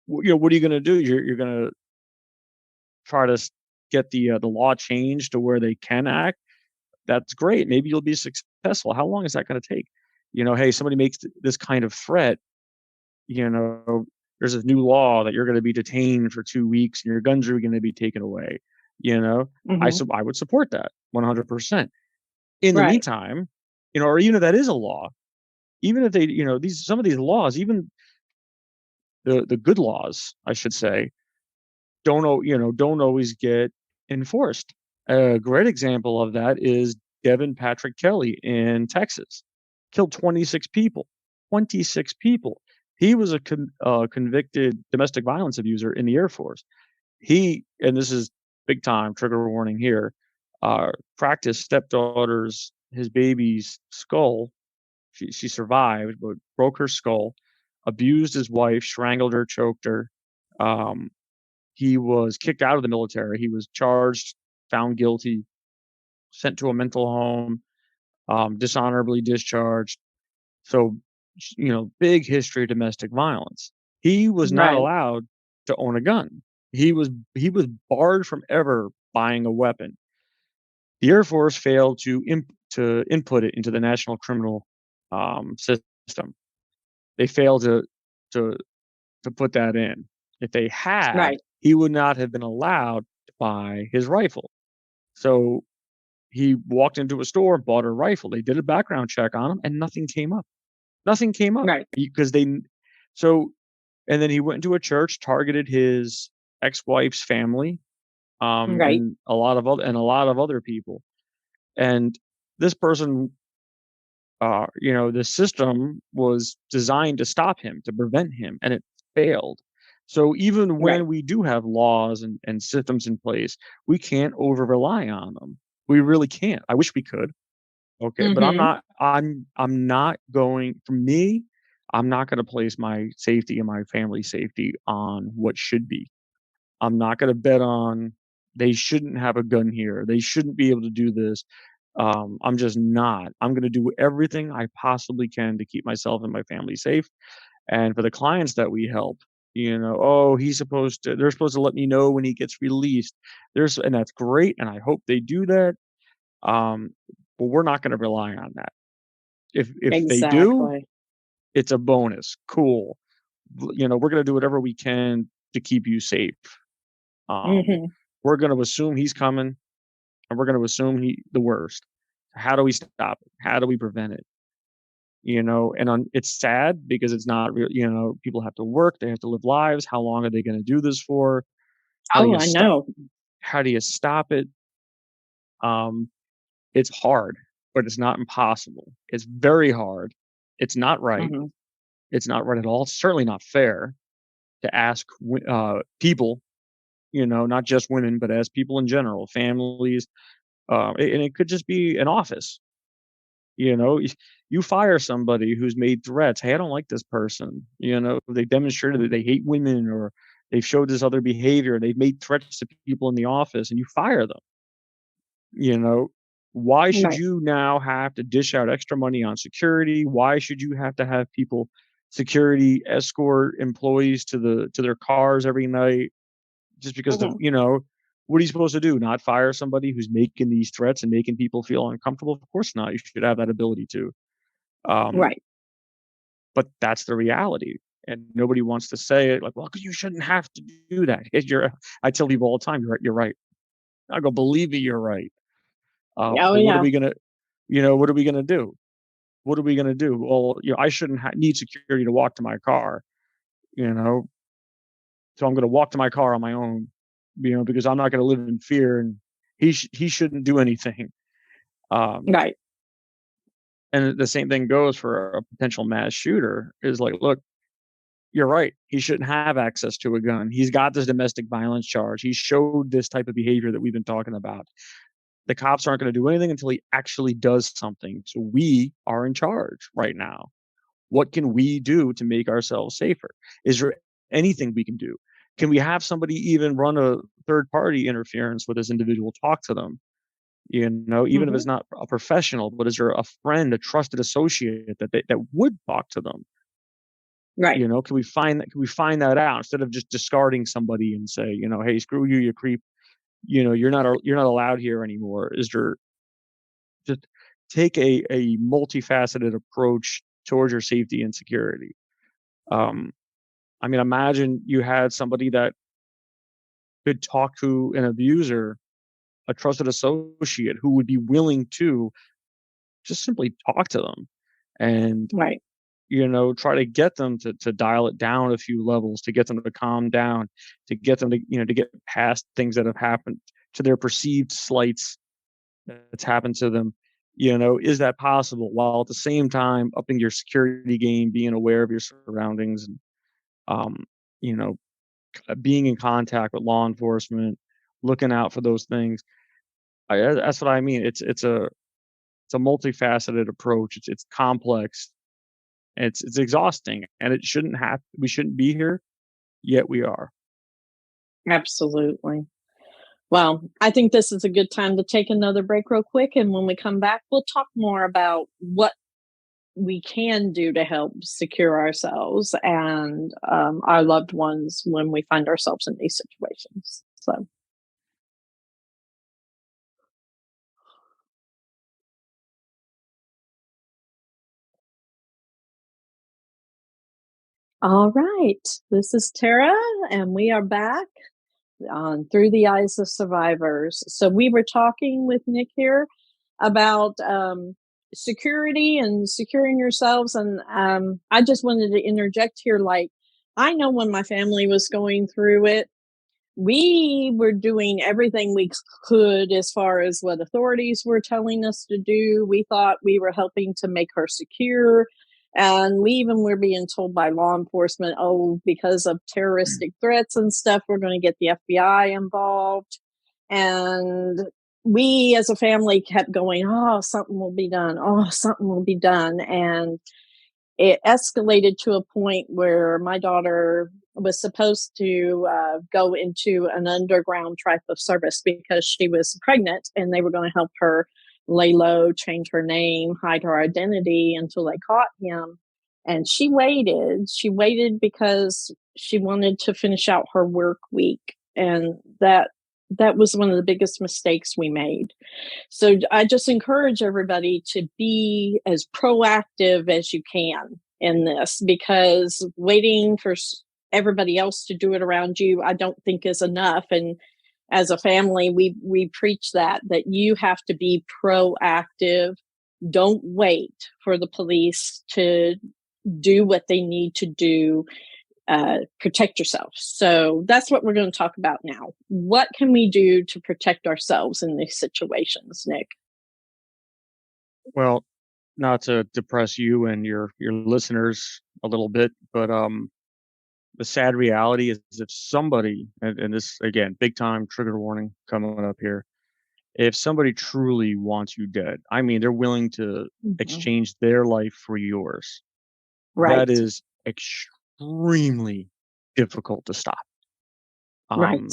what are you gonna do? You're gonna try to get the law changed to where they can act? That's great. Maybe you'll be successful. How long is that gonna take? Hey, somebody makes this kind of threat, you know, there's this new law that you're gonna be detained for 2 weeks and your guns are gonna be taken away, you know? Mhm. I would support that 100%. In the Right. meantime, or even if that is a law, even if they, some of these laws, even the good laws, I should say, don't always get enforced. A great example of that is Devin Patrick Kelly in Texas. Killed 26 people. 26 people. He was a convicted domestic violence abuser in the Air Force. And this is big time, trigger warning here, cracked his his baby's skull. She survived, but broke her skull, abused his wife, strangled her, choked her. Um, he was kicked out of the military. He was charged, found guilty, sent to a mental home, dishonorably discharged. So, big history of domestic violence. He was not Right. allowed to own a gun. He was barred from ever buying a weapon. The Air Force failed to input it into the national criminal system. They failed to to put that in. If they had, Right. he would not have been allowed to buy his rifle. So he walked into a store, bought a rifle. They did a background check on him, and nothing came up. Nothing came up Right. because they. So, and then he went into a church, targeted his ex-wife's family, Right. and a lot of other people. And this person, the system was designed to stop him, to prevent him, and it failed. So even Right. when we do have laws and systems in place, we can't over rely on them. We really can't. I wish we could. Okay, but Mhm. I'm not going for me, I'm not gonna place my safety and my family's safety on what should be. I'm not gonna bet on they shouldn't have a gun here. They shouldn't be able to do this. I'm just not. I'm gonna do everything I possibly can to keep myself and my family safe. And for the clients that we help, "Oh, they're supposed to let me know when he gets released." And that's great, and I hope they do that. Um, but we're not gonna rely on that. If they do, Exactly. it's a bonus. Cool. We're gonna do whatever we can to keep you safe. Um, Mhm. we're gonna assume he's coming, and we're gonna assume the worst. How do we stop it? How do we prevent it? It's sad because it's not real. People have to work, they have to live lives. How long are they gonna do this for? How do Oh, you I stop? know. How do you stop it? Um, it's hard, but it's not impossible. It's very hard. It's not right. Mhm. It's not right at all. It's certainly not fair to ask people, not just women, but as people in general, families, and it could just be an office. You fire somebody who's made threats. Hey, I don't like this person. They demonstrated that they hate women, or they've showed this other behavior. They've made threats to people in the office, and you fire them. You know, why should Right. you now have to dish out extra money on security? Why should you have to have people security escort employees to their cars every night just because Mhm. what are you supposed to do? Not fire somebody who's making these threats and making people feel uncomfortable? Of course not. You should have that ability to. Um, Right. but that's the reality. And nobody wants to say it like, well, because you shouldn't have to do that. I tell people all the time, you're right. I go, believe me, you're right. Oh, But what are yeah. we gonna, what are we gonna do? What are we gonna do? Well, I shouldn't need security to walk to my car, you know, so I'm gonna walk to my car on my own, because I'm not gonna live in fear, and he shouldn't do anything. Um, Right. and the same thing goes for a potential mass shooter. Is like, look, you're right. He shouldn't have access to a gun. He's got this domestic violence charge. He showed this type of behavior that we've been talking about. The cops aren't going to do anything until he actually does something. So we are in charge right now. What can we do to make ourselves safer? Is there anything we can do? Can we have somebody even run a third party interference with this individual, talk to them? Even if Mhm. it's not a professional, but is there a friend, a trusted associate that would talk to them? Right. Can we find that out instead of just discarding somebody and say, hey, screw you, you creep. You're not allowed here anymore. Is there just take a multifaceted approach towards your safety and security? Um, I mean, imagine you had somebody that could talk to an abuser, a trusted associate who would be willing to just simply talk to them and, Right. try to get them to dial it down a few levels, to get them to calm down, to get them to get past things that have happened to their perceived slights that's happened to them. Is that possible? While at the same time upping your security game, being aware of your surroundings, and um, you know, being in contact with law enforcement, looking out for those things. That's what I mean. It's a multifaceted approach. It's complex. It's exhausting, and it shouldn't have. We shouldn't be here, yet we are. Absolutely. Well, I think this is a good time to take another break real quick. And when we come back, we'll talk more about what we can do to help secure ourselves and our loved ones when we find ourselves in these situations. So, all right. This is Tara, and we are back on Through the Eyes of Survivors. So, we were talking with Nick here about security and securing yourselves. And I just wanted to interject here like, I know when my family was going through it, we were doing everything we could as far as what authorities were telling us to do. We thought we were helping to make her secure. And we even were being told by law enforcement, oh, because of terroristic threats and stuff, we're going to get the FBI involved. And we as a family kept going, oh, something will be done. Oh, something will be done. And it escalated to a point where my daughter was supposed to go into an underground type of service because she was pregnant and they were going to help her lay low, change her name, hide her identity until they caught him. And she waited. She waited because she wanted to finish out her work week. And that was one of the biggest mistakes we made. So I just encourage everybody to be as proactive as you can in this because waiting for everybody else to do it around you, I don't think is enough. And as a family, we preach that you have to be proactive. Don't wait for the police to do what they need to do, protect yourself. So that's what we're going to talk about now. What can we do to protect ourselves in these situations, Nick? Well, not to depress you and your listeners a little bit, but the sad reality is if somebody, and this again, big time trigger warning coming up here. If somebody truly wants you dead, I mean, they're willing to Mhm. exchange their life for yours. That Right. is extremely difficult to stop. Right. Um,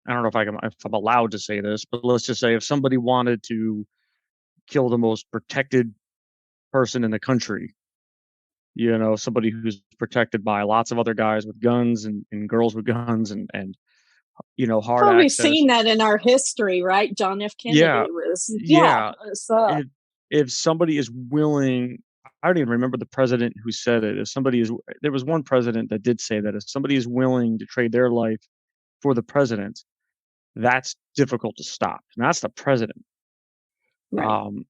I don't know if I'm allowed to say this, but let's just say if somebody wanted to kill the most protected person in the country, somebody who's protected by lots of other guys with guns and girls with guns and hard Well, we've access. seen that in our history, right? John F. Yeah, Kennedy was, yeah. yeah. So, If somebody is willing, I don't even remember the president who said it. There was one president that did say that if somebody is willing to trade their life for the president, that's difficult to stop. And that's the president. right. Um,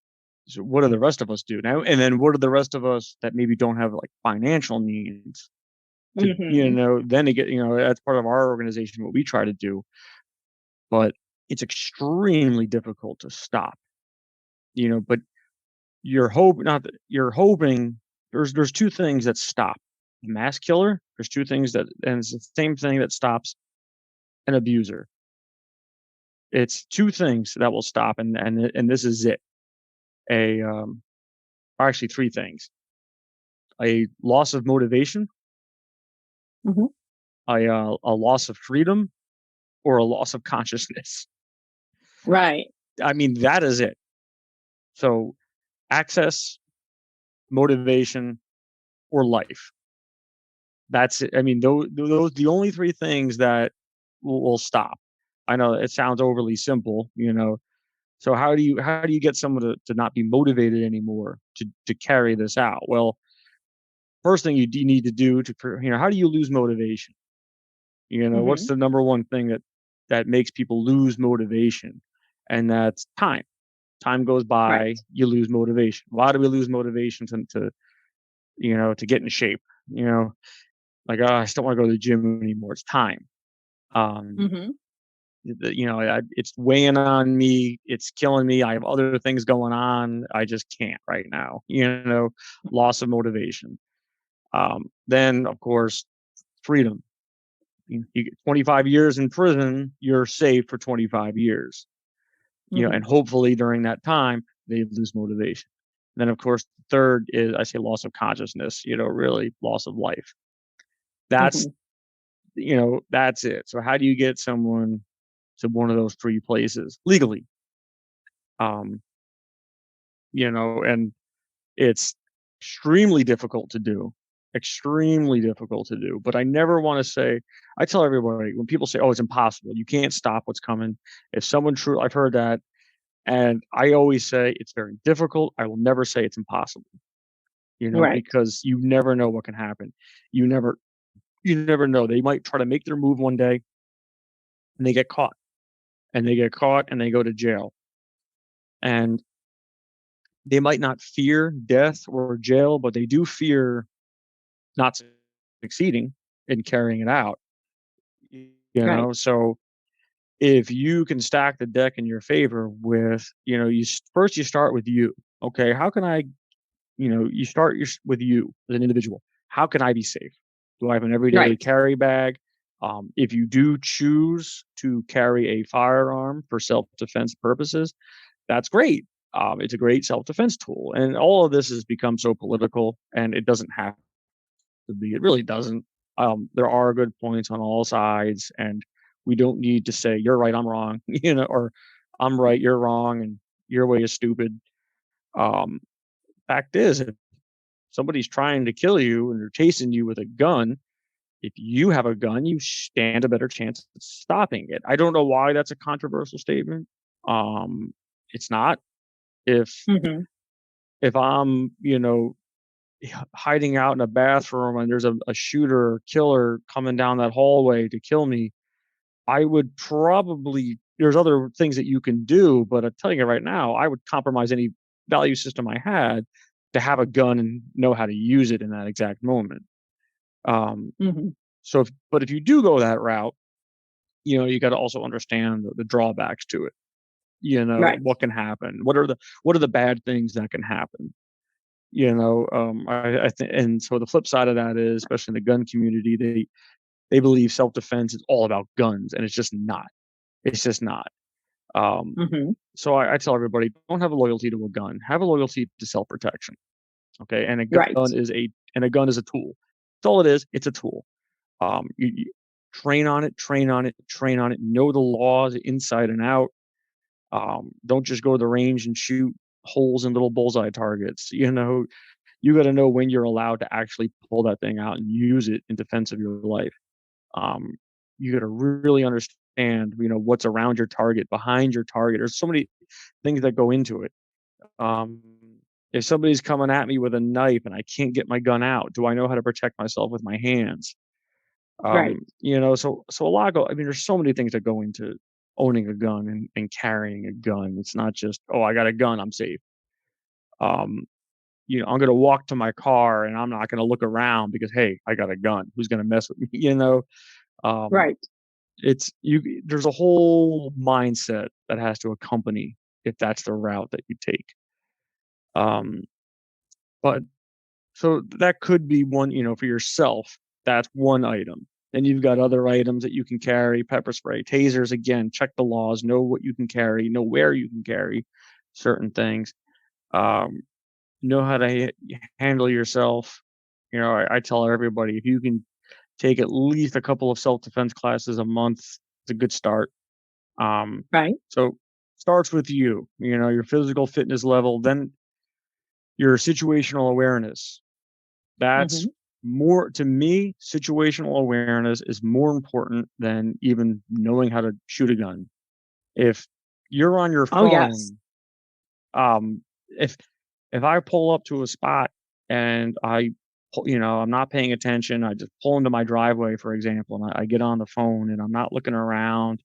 so what do the rest of us do now? And then what do the rest of us that maybe don't have like financial means to, Hmm. then to get, that's part of our organization, what we try to do, but it's extremely difficult to stop, but you're hoping there's two things that stop a mass killer. There's two things and it's the same thing that stops an abuser. It's two things that will stop, and this is it. Or actually three things: a loss of motivation, Hmm. a loss of freedom, or a loss of consciousness. Right. I mean, that is it. So access, motivation, or life. That's it. I mean, those the only three things that will stop. I know it sounds overly simple. So how do you get someone to not be motivated anymore to carry this out? Well, first thing you need to do how do you lose motivation? What's Hmm. the number one thing that makes people lose motivation? And that's time. Time goes Right. by, you lose motivation. Why do we lose motivation to get in shape? You know, like, "Oh, I just don't wanna go to the gym anymore." It's time. Um, Hmm. it's weighing on me, it's killing me, I have other things going on, I just can't right now, loss of motivation. Then, of course, freedom. You get 25 years in prison, you're safe for 25 years, Hmm. and hopefully during that time, they lose motivation. Then, of course, third is, I say, loss of consciousness, really loss of life. That's Hmm. that's it. So how do you get someone to one of those three places legally? Um, and it's extremely difficult to do, extremely difficult to do. But I never want to say, I tell everybody when people say, oh, it's impossible, you can't stop what's coming. If someone true, I've heard that. And I always say it's very difficult. I will never say it's impossible, Right. because you never know what can happen. You never, you never know. They might try to make their move one day and they get caught and they get caught and they go to jail. And they might not fear death or jail, but they do fear not succeeding in carrying it out. Right. So if you can stack the deck in your favor with, first you start with you. Okay, how can I, you start with you as an individual. How can I be safe? Do I have an everyday Right. carry bag? If you do choose to carry a firearm for self-defense purposes, that's great. It's a great self-defense tool. And all of this has become so political, and it doesn't have to be. It really doesn't. There are good points on all sides, and we don't need to say you're right, I'm wrong, or I'm right, you're wrong, and your way is stupid. Um, Fact is, if somebody's trying to kill you and they're chasing you with a gun, if you have a gun, you stand a better chance of stopping it. I don't know why that's a controversial statement. It's not. If Hmm. if I'm, hiding out in a bathroom and there's a shooter or killer coming down that hallway to kill me, I would probably there's other things that you can do, but I'm telling you right now, I would compromise any value system I had to have a gun and know how to use it in that exact moment. Um, Hmm. but if you do go that route, you got to also understand the drawbacks to it. Right. What can happen? What are the bad things that can happen? I think, and so the flip side of that is, especially in the gun community, they believe self defense is all about guns, and it's just not. It's just not. Mhm. So I tell everybody, don't have a loyalty to a gun. Have a loyalty to self-protection. Okay. And Right. a gun is a tool. That's all it is. It's a tool. You train on it, train on it, train on it. Know the laws inside and out. Don't just go to the range and shoot holes in little bullseye targets. You got to know when you're allowed to actually pull that thing out and use it in defense of your life. Um, you got to really understand, what's around your target, behind your target. There's so many things that go into it. Um, if somebody's coming at me with a knife and I can't get my gun out, do I know how to protect myself with my hands? Right. So a lot go. I mean, there's so many things that go into owning a gun and carrying a gun. It's not just, oh, I got a gun, I'm safe. Um, I'm gonna walk to my car and I'm not gonna look around because, hey, I got a gun. Who's gonna mess with me? Um, Right. there's a whole mindset that has to accompany if that's the route that you take. Um, but so that could be one, for yourself, that's one item. Then you've got other items that you can carry, pepper spray, tasers, again, check the laws, know what you can carry, know where you can carry certain things. Um, know how to handle yourself. I tell everybody, if you can take at least a couple of self-defense classes a month, it's a good start. Right. So starts with your physical fitness level, then your situational awareness. That's Mhm. more to me, situational awareness is more important than even knowing how to shoot a gun. If you're on your Oh, yes. phone, um, if I pull up to a spot and I'm not paying attention, I just pull into my driveway, for example, and I get on the phone and I'm not looking around,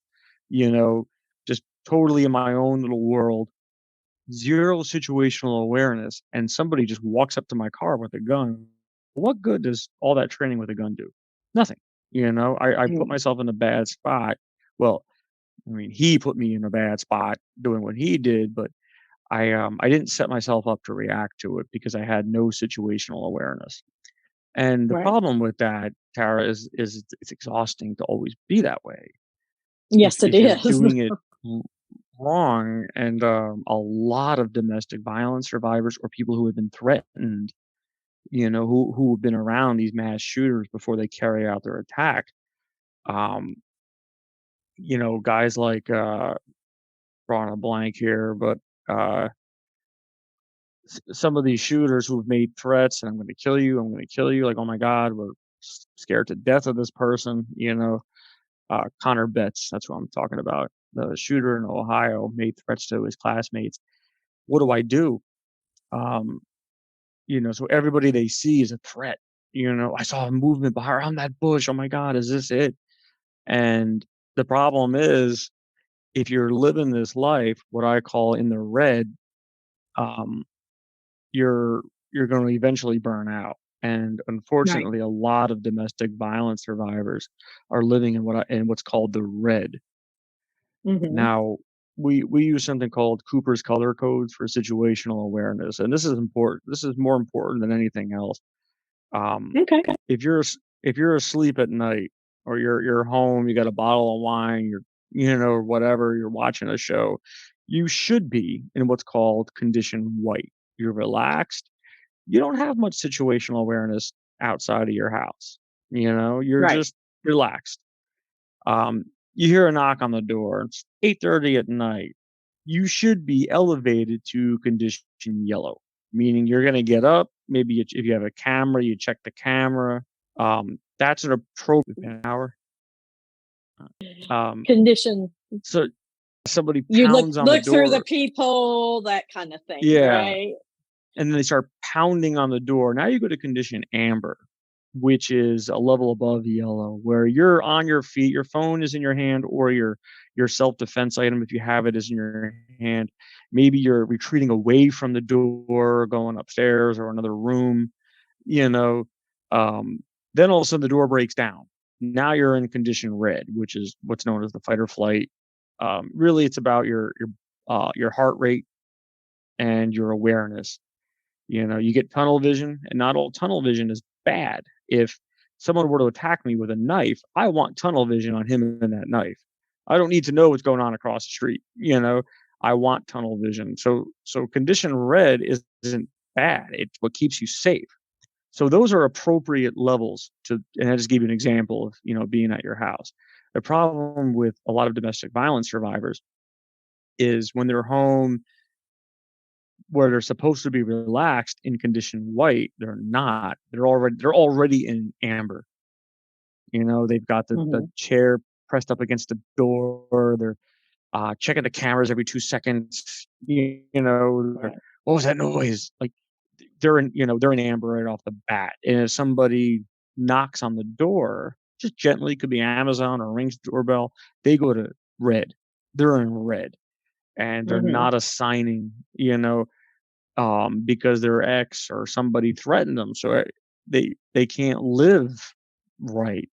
you know, just totally in my own little world, zero situational awareness, and somebody just walks up to my car with a gun. What good does all that training with a gun do? Nothing. I put Mm. myself in a bad spot. Well, I mean, he put me in a bad spot doing what he did, but I didn't set myself up to react to it because I had no situational awareness. And the Right. problem with that, Tara, is it's exhausting to always be that way. If Yes, it if you're is. doing it w wrong, and, a lot of domestic violence survivors or people who have been threatened, who have been around these mass shooters before they carry out their attack, um, guys like, drawing a blank here, but, uh some of these shooters who've made threats and I'm going to kill you, I'm going to kill you. Like, oh my God, we're scared to death of this person. Connor Betts, that's what I'm talking about. The shooter in Ohio made threats to his classmates. What do I do? Um, so everybody they see is a threat. I saw a movement behind that bush. Oh my God, is this it? And the problem is, if you're living this life, what I call in the red, um, you're you're going to eventually burn out. And Right. unfortunately, a lot of domestic violence survivors are living in what's called the red. Mhm. Now, we use something called Cooper's color codes for situational awareness, and this is important. This is more important than anything else. Um, Okay. if you're asleep at night or you're home, you got a bottle of wine, or whatever, you're watching a show, you should be in what's called condition white. You're relaxed, you don't have much situational awareness outside of your house. You're Right. just relaxed. You hear a knock on the door. It's 8:30 at night. You should be elevated to condition yellow, meaning you're going to get up. Maybe if you have a camera, you check the camera. That's an appropriate hour. Um, Condition. so somebody You pounds on the look through the door. peephole, that kind of thing, Yeah. right? And then they start pounding on the door. Now you go to condition amber, which is a level above yellow, where you're on your feet, your phone is in your hand, or your self-defense item, if you have it, is in your hand. Maybe you're retreating away from the door, going upstairs or another room, you know. Um, then all of a sudden the door breaks down. Now you're in condition red, which is what's known as the fight or flight. Really, it's about your heart rate and your awareness. You get tunnel vision, and not all tunnel vision is bad. If someone were to attack me with a knife, I want tunnel vision on him and that knife. I don't need to know what's going on across the street. I want tunnel vision. So condition red isn't bad. It's what keeps you safe. So those are appropriate levels and I just gave you an example of, being at your house. The problem with a lot of domestic violence survivors is when they're home where they're supposed to be relaxed in condition white, they're not. They're already in amber. They've got the Hmm. chair pressed up against the door. They're checking the cameras every 2 seconds. Right. What was that noise? Like they're in amber right off the bat. And if somebody knocks on the door, just gently, could be Amazon or rings the doorbell, they go to red. They're in red, and they're Hmm. not assigning, because their ex or somebody threatened them. So they can't live right.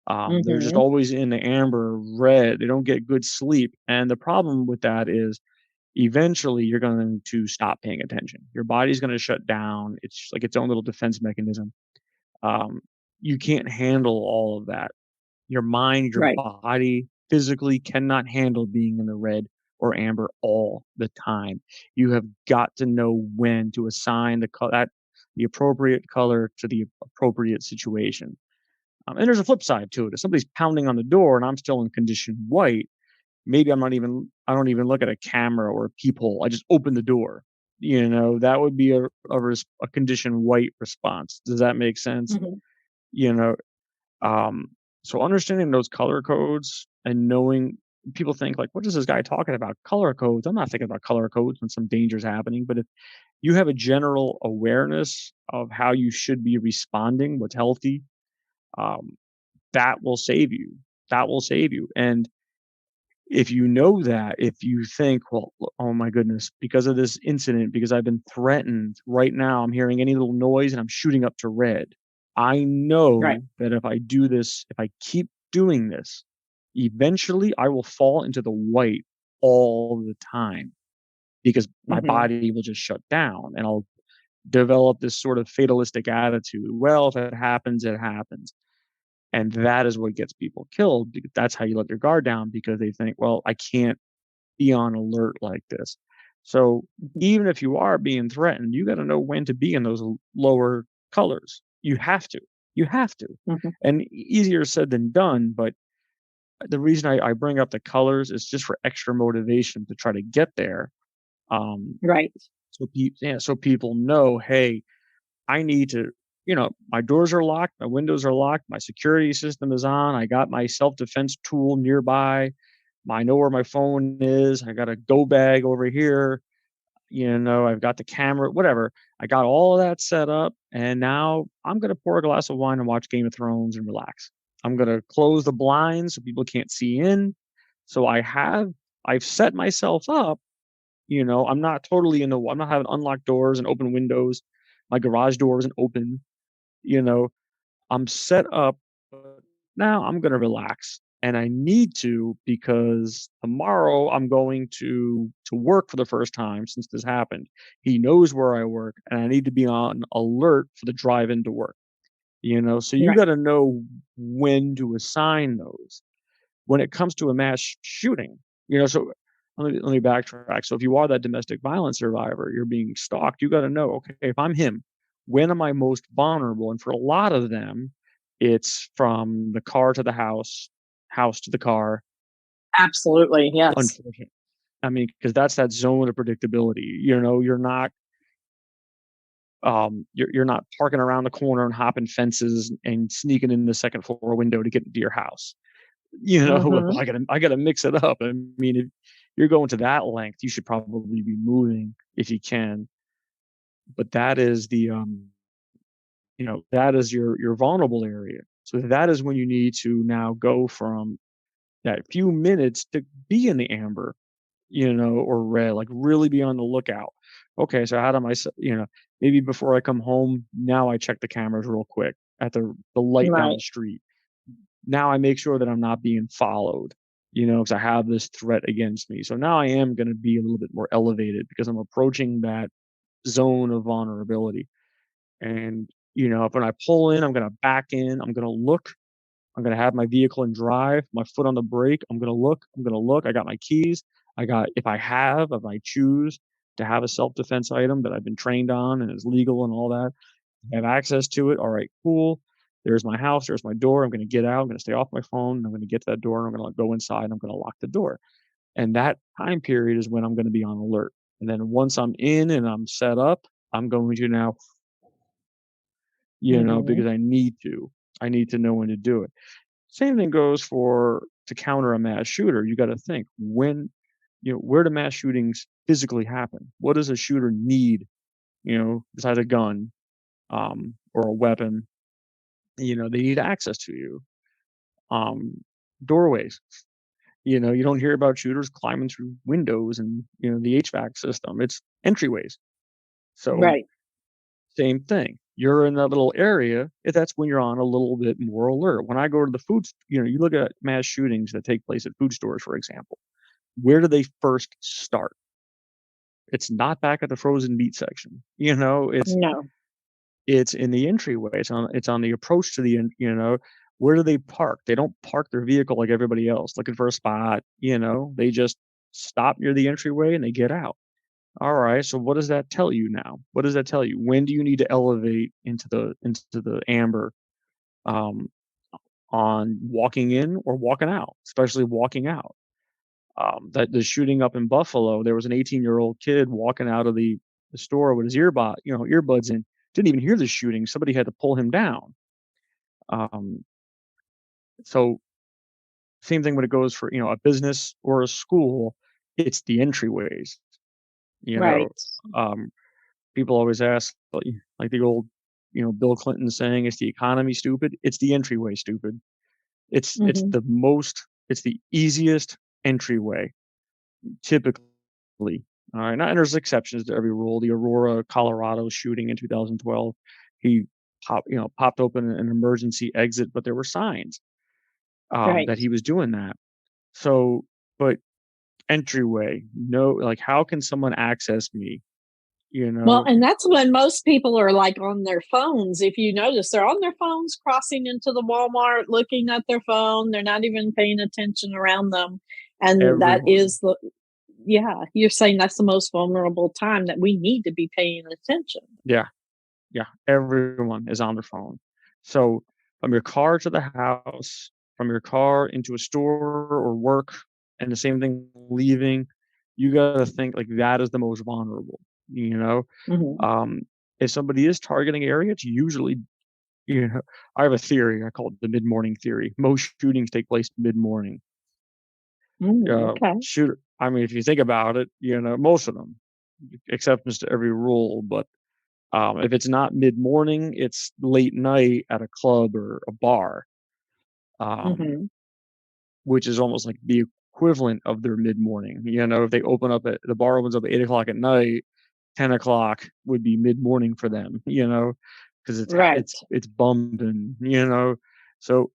They're just Hmm. always in the amber red. They don't get good sleep. And the problem with that is eventually you're going to stop paying attention. Your body's going to shut down. It's like its own little defense mechanism. Um, you can't handle all of that. Your mind, your Right. body physically cannot handle being in the red or amber all the time. You have got to know when to assign the appropriate color to the appropriate situation. And there's a flip side to it. If somebody's pounding on the door and I'm still in condition white, maybe I don't even look at a camera or a peephole. I just open the door. That would be a condition white response. Does that make sense? Hmm. You know, um, so understanding those color codes and knowing people think like, what is this guy talking about? Color codes. I'm not thinking about color codes when some danger is happening, but if you have a general awareness of how you should be responding, what's healthy, um, that will save you. That will save you. And if you know that, if you think, well, oh my goodness, because of this incident, because I've been threatened, right now I'm hearing any little noise and I'm shooting up to red. I Right. know that if I do this, if I keep doing this, eventually I will fall into the white all the time because my Hmm. body will just shut down and I'll develop this sort of fatalistic attitude. Well, if it happens, it happens. And that is what gets people killed. That's how you let your guard down because they think, well, I can't be on alert like this. So even if you are being threatened, you got to know when to be in those lower colors. You have to. You have to. Hmm. And easier said than done. But the reason I bring up the colors is just for extra motivation to try to get there. Um, Right. so people know, hey, I need to, my doors are locked, my windows are locked, my security system is on, I got my self defense tool nearby, I know where my phone is, I got a go bag over here, I've got the camera, whatever. I got all of that set up, and now I'm going to pour a glass of wine and watch Game of Thrones and relax. I'm going to close the blinds so people can't see in. So I've set myself up. I'm not having unlocked doors and open windows. My garage door isn't open. You know, I'm set up, but now I'm gonna relax, and I need to because tomorrow I'm going to work for the first time since this happened. He knows where I work, and I need to be on alert for the drive into work. So you Right. got to know when to assign those. When it comes to a mass shooting, so let me backtrack. So if you are that domestic violence survivor, you're being stalked, you got to know, okay, if I'm him, when am I most vulnerable? And for a lot of them, it's from the car to the house to the car. Absolutely. Yes. Unfortunately, I mean, because that's that zone of predictability. You're not parking around the corner and hopping fences and sneaking in the second floor window to get into your house. Hmm. I gotta mix it up. I mean, if you're going to that length, you should probably be moving if you can. But that is that is your vulnerable area. So that is when you need to now go from that few minutes to be in the amber, or red, like really be on the lookout. Okay, so how do I, maybe before I come home, now I check the cameras real quick at the light down the Right. street. Now I make sure that I'm not being followed, because I have this threat against me. So now I am going to be a little bit more elevated because I'm approaching that zone of vulnerability. And, when I pull in, I'm going to back in, I'm going to look, I'm gonna have my vehicle in drive, my foot on the brake. I'm gonna look. I got my keys. If if I choose to have a self-defense item that I've been trained on and is legal and all that, I have access to it. All right, cool. There's my house. There's my door. I'm gonna get out. I'm gonna stay off my phone. I'm gonna get to that door. And I'm gonna go inside. And I'm gonna lock the door. And that time period is when I'm gonna be on alert. And then once I'm in and I'm set up, I'm going to now, Mhm. because I need to. I need to know when to do it. Same thing goes for to counter a mass shooter. You got to think where do mass shootings physically happen? What does a shooter need, besides a gun, or a weapon? They need access to you. Um, Doorways. You don't hear about shooters climbing through windows and, the HVAC system. It's entryways. So Right. same thing. You're in that little area, that's when you're on a little bit more alert. When I go to the you look at mass shootings that take place at food stores, for example. Where do they first start? It's not back at the frozen meat section. No. It's in the entryway. It's on the approach to the where do they park? They don't park their vehicle like everybody else looking for a spot. They just stop near the entryway and they get out. All right, so what does that tell you now? What does that tell you? When do you need to elevate into the amber, um, on walking in or walking out, especially walking out? That the shooting up in Buffalo, there was an 18-year-old kid walking out of the store with his earbuds in, didn't even hear the shooting. Somebody had to pull him down. Um, so same thing when it goes for a business or a school, it's the entryways. You know, Right. um, People always ask, like the old, Bill Clinton saying, "Is the economy stupid?" It's the entryway stupid. Mhm. It's the easiest entryway typically. All right, now and there's exceptions to every rule. The Aurora, Colorado shooting in 2012, he popped open an emergency exit, but there were signs Right. that he was doing that. So, but entryway, no, like how can someone access me? You Well, know, and that's when most people are like on their phones. If you notice, they're on their phones crossing into the Walmart, looking at their phone. They're not even paying attention around them. And that everyone. is yeah, you're saying that's the most vulnerable time that we need to be paying attention. Yeah, yeah, everyone is on their phone. So from your car to the house, from your car into a store or work, and the same thing leaving, you gotta think like that is the most vulnerable. You know, Mhm. um, if somebody is targeting area, it's usually you know I have a theory. I call it the mid morning theory. Most shootings take place mid morning. Okay. Shooter. I mean, if you think about it, most of them, exceptions to every rule, but if it's not mid-morning, it's late night at a club or a bar, um, Mhm. which is almost like the equivalent of their mid-morning. If they open up at the bar opens up at 8 o'clock at night, 10 o'clock would be mid-morning for them. Because Right. it's bumping. So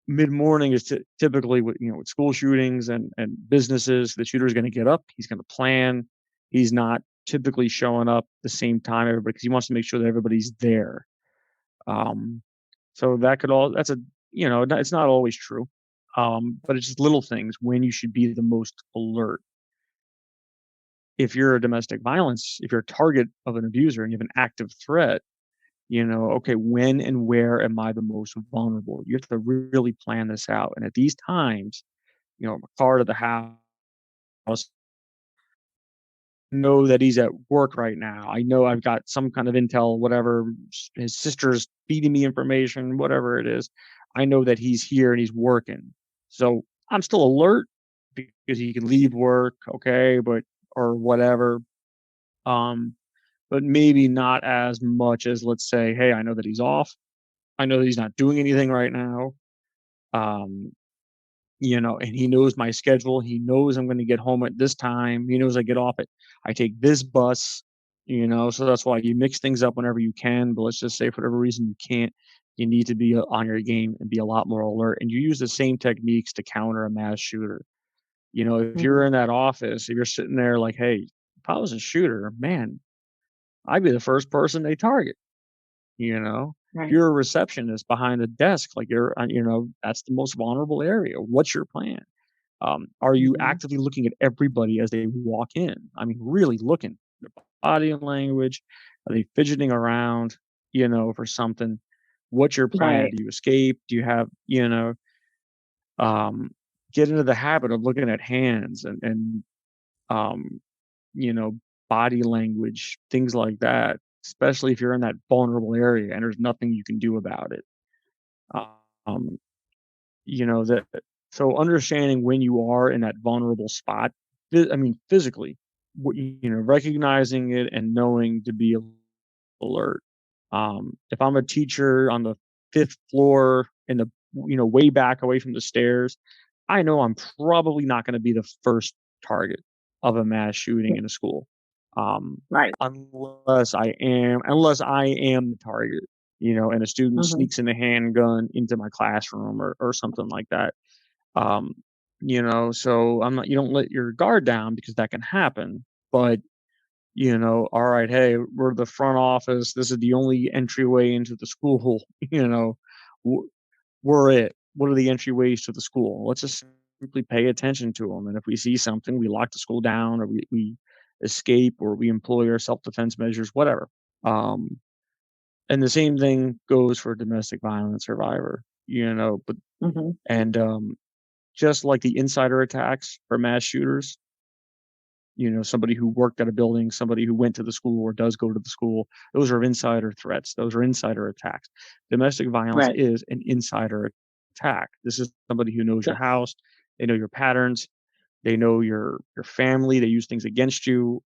mid-morning is typically with school shootings and businesses. The shooter is going to get up. He's going to plan. He's not typically showing up the same time everybody because he wants to make sure that everybody's there. Um, so that's it's not always true. But it's just little things when you should be the most alert. If you're a domestic violence, if you're a target of an abuser and you have an active threat, okay, when and where am I the most vulnerable? You have to really plan this out. And at these times, my car to the house, know that he's at work right now. I know I've got some kind of intel, whatever. His sister's feeding me information, whatever it is. I know that he's here and he's working. So I'm still alert because he can leave work, okay, or whatever. Um, but maybe not as much as let's say, hey, I know that he's off. I know that he's not doing anything right now. Um, and he knows my schedule. He knows I'm going to get home at this time. He knows I take this bus, so that's why you mix things up whenever you can. But let's just say for whatever reason you can't, you need to be on your game and be a lot more alert. And you use the same techniques to counter a mass shooter. If you're Mhm. in that office, if you're sitting there like, hey, if I was a shooter, man, I'd be the first person they target, you know? If you're a receptionist behind a desk, like that's the most vulnerable area. What's your plan? Are you actively looking at everybody as they walk in? I mean, really looking at their body language. Are they fidgeting around, for something? What's your plan? Right. Do you escape? Do you have, um, get into the habit of looking at hands and um, you know, body language, things like that, especially if you're in that vulnerable area and there's nothing you can do about it. Um, that so understanding when you are in that vulnerable spot, physically, recognizing it and knowing to be alert. If I'm a teacher on the fifth floor in the way back away from the stairs, I know I'm probably not going to be the first target of a mass shooting in a school, Right. unless I am the target, and a student Mhm. sneaks in a handgun into my classroom or something like that. Um, so I'm not. You don't let your guard down because that can happen, but all right, hey, we're the front office. This is the only entryway into the school. W- we're it. What are the entryways to the school? Let's just simply pay attention to them. And if we see something, we lock the school down, or we escape, or we employ our self defense measures, whatever. Um, and the same thing goes for a domestic violence survivor. But Mhm. and just like the insider attacks for mass shooters, somebody who worked at a building, somebody who went to the school or does go to the school. Those are insider threats. Those are insider attacks. Domestic violence Right. is an insider attack. This is somebody who knows your Yes. house. They know your patterns. They know your family. They use things against you.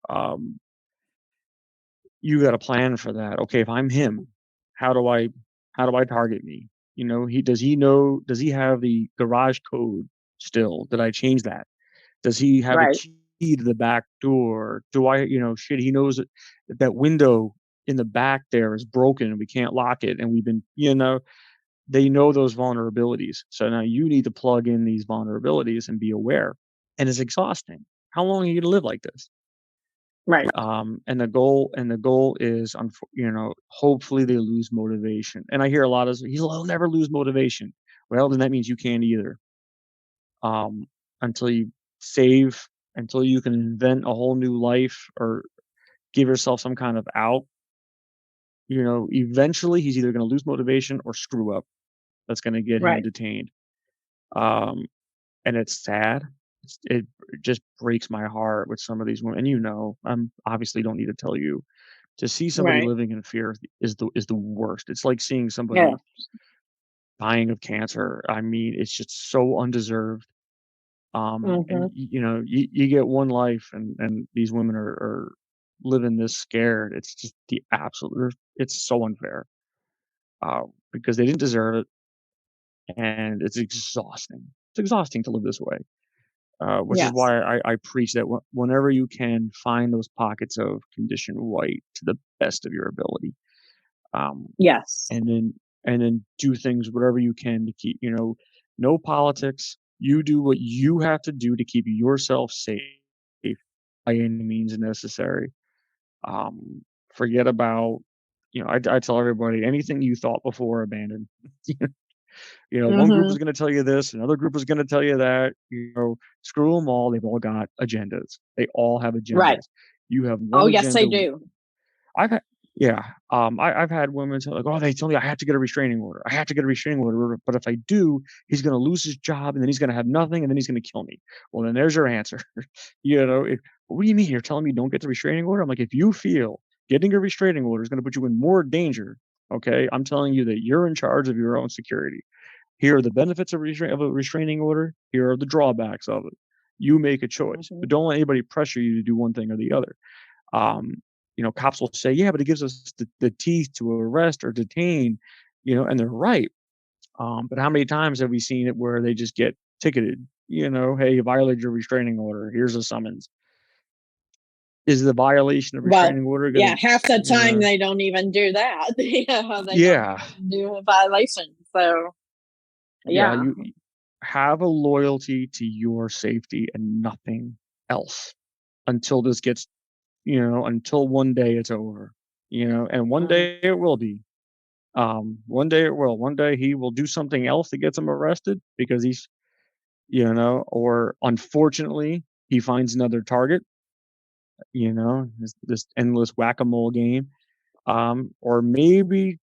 You got a plan for that. Okay, if I'm him, how do I target me? He know? Does he have the garage code still? Did I change that? Does he have a Right. key to the back door? Do I, shit, he knows that window in the back there is broken and we can't lock it. And we've been, they know those vulnerabilities. So now you need to plug in these vulnerabilities and be aware. And it's exhausting. How long are you going to live like this? Right. And the goal is, hopefully they lose motivation. And I hear a lot of, he'll never lose motivation. Well, then that means you can't either. um, until you save, until you can invent a whole new life or give yourself some kind of out. Eventually he's either going to lose motivation or screw up. That's going to get him Right. detained. Um, and it's sad. It just breaks my heart with some of these women. And I'm obviously don't need to tell you to see somebody Right. living in fear is the worst. It's like seeing Yeah. somebody dying of cancer. I mean, it's just so undeserved. And Mhm. you get one life, and these women are living this scared. It's just the absolute. It's so unfair, because they didn't deserve it, and it's exhausting. It's exhausting to live this way. Which is Yes. why I preach that whenever you can find those pockets of conditioned white to the best of your ability, um, Yes. and then do things whatever you can to keep, no politics. You do what you have to do to keep yourself safe by any means necessary. Um, Forget about, I tell everybody, anything you thought before, abandon. One group is Mhm. going to tell you this, another group is going to tell you that. Screw them all. They've all got agendas. They all have Right. agendas. You have Oh, one yes, they agenda. do. I've had yeah, I've had women tell like, "Oh, they tell me I have to get a restraining order. I have to get a restraining order, but if I do, he's gonna lose his job, and then he's gonna have nothing, and then he's gonna kill me." Well, then there's your answer. What do you mean? You're telling me don't get the restraining order? I'm like, if you feel getting a restraining order is gonna put you in more danger, okay, I'm telling you that you're in charge of your own security. Here are the benefits of a restraining order. Here are the drawbacks of it. You make a choice, but Mhm. don't let anybody pressure you to do one thing or the other. um, Cops will say, "Yeah, but it gives us the teeth to arrest or detain," and they're right. But how many times have we seen it where they just get ticketed? Hey, you violated your restraining order. Here's a summons. Is the violation of Well, restraining order yeah, gonna, half the you time know? they don't even do that. Yeah, they don't Yeah, even do a violation. So, yeah. yeah. You have a loyalty to your safety and nothing else until this gets, until one day it's over. And one Mhm. day it will be. One day he will do something else that gets him arrested because he's, or unfortunately he finds another target, this endless whack-a-mole game. Or maybe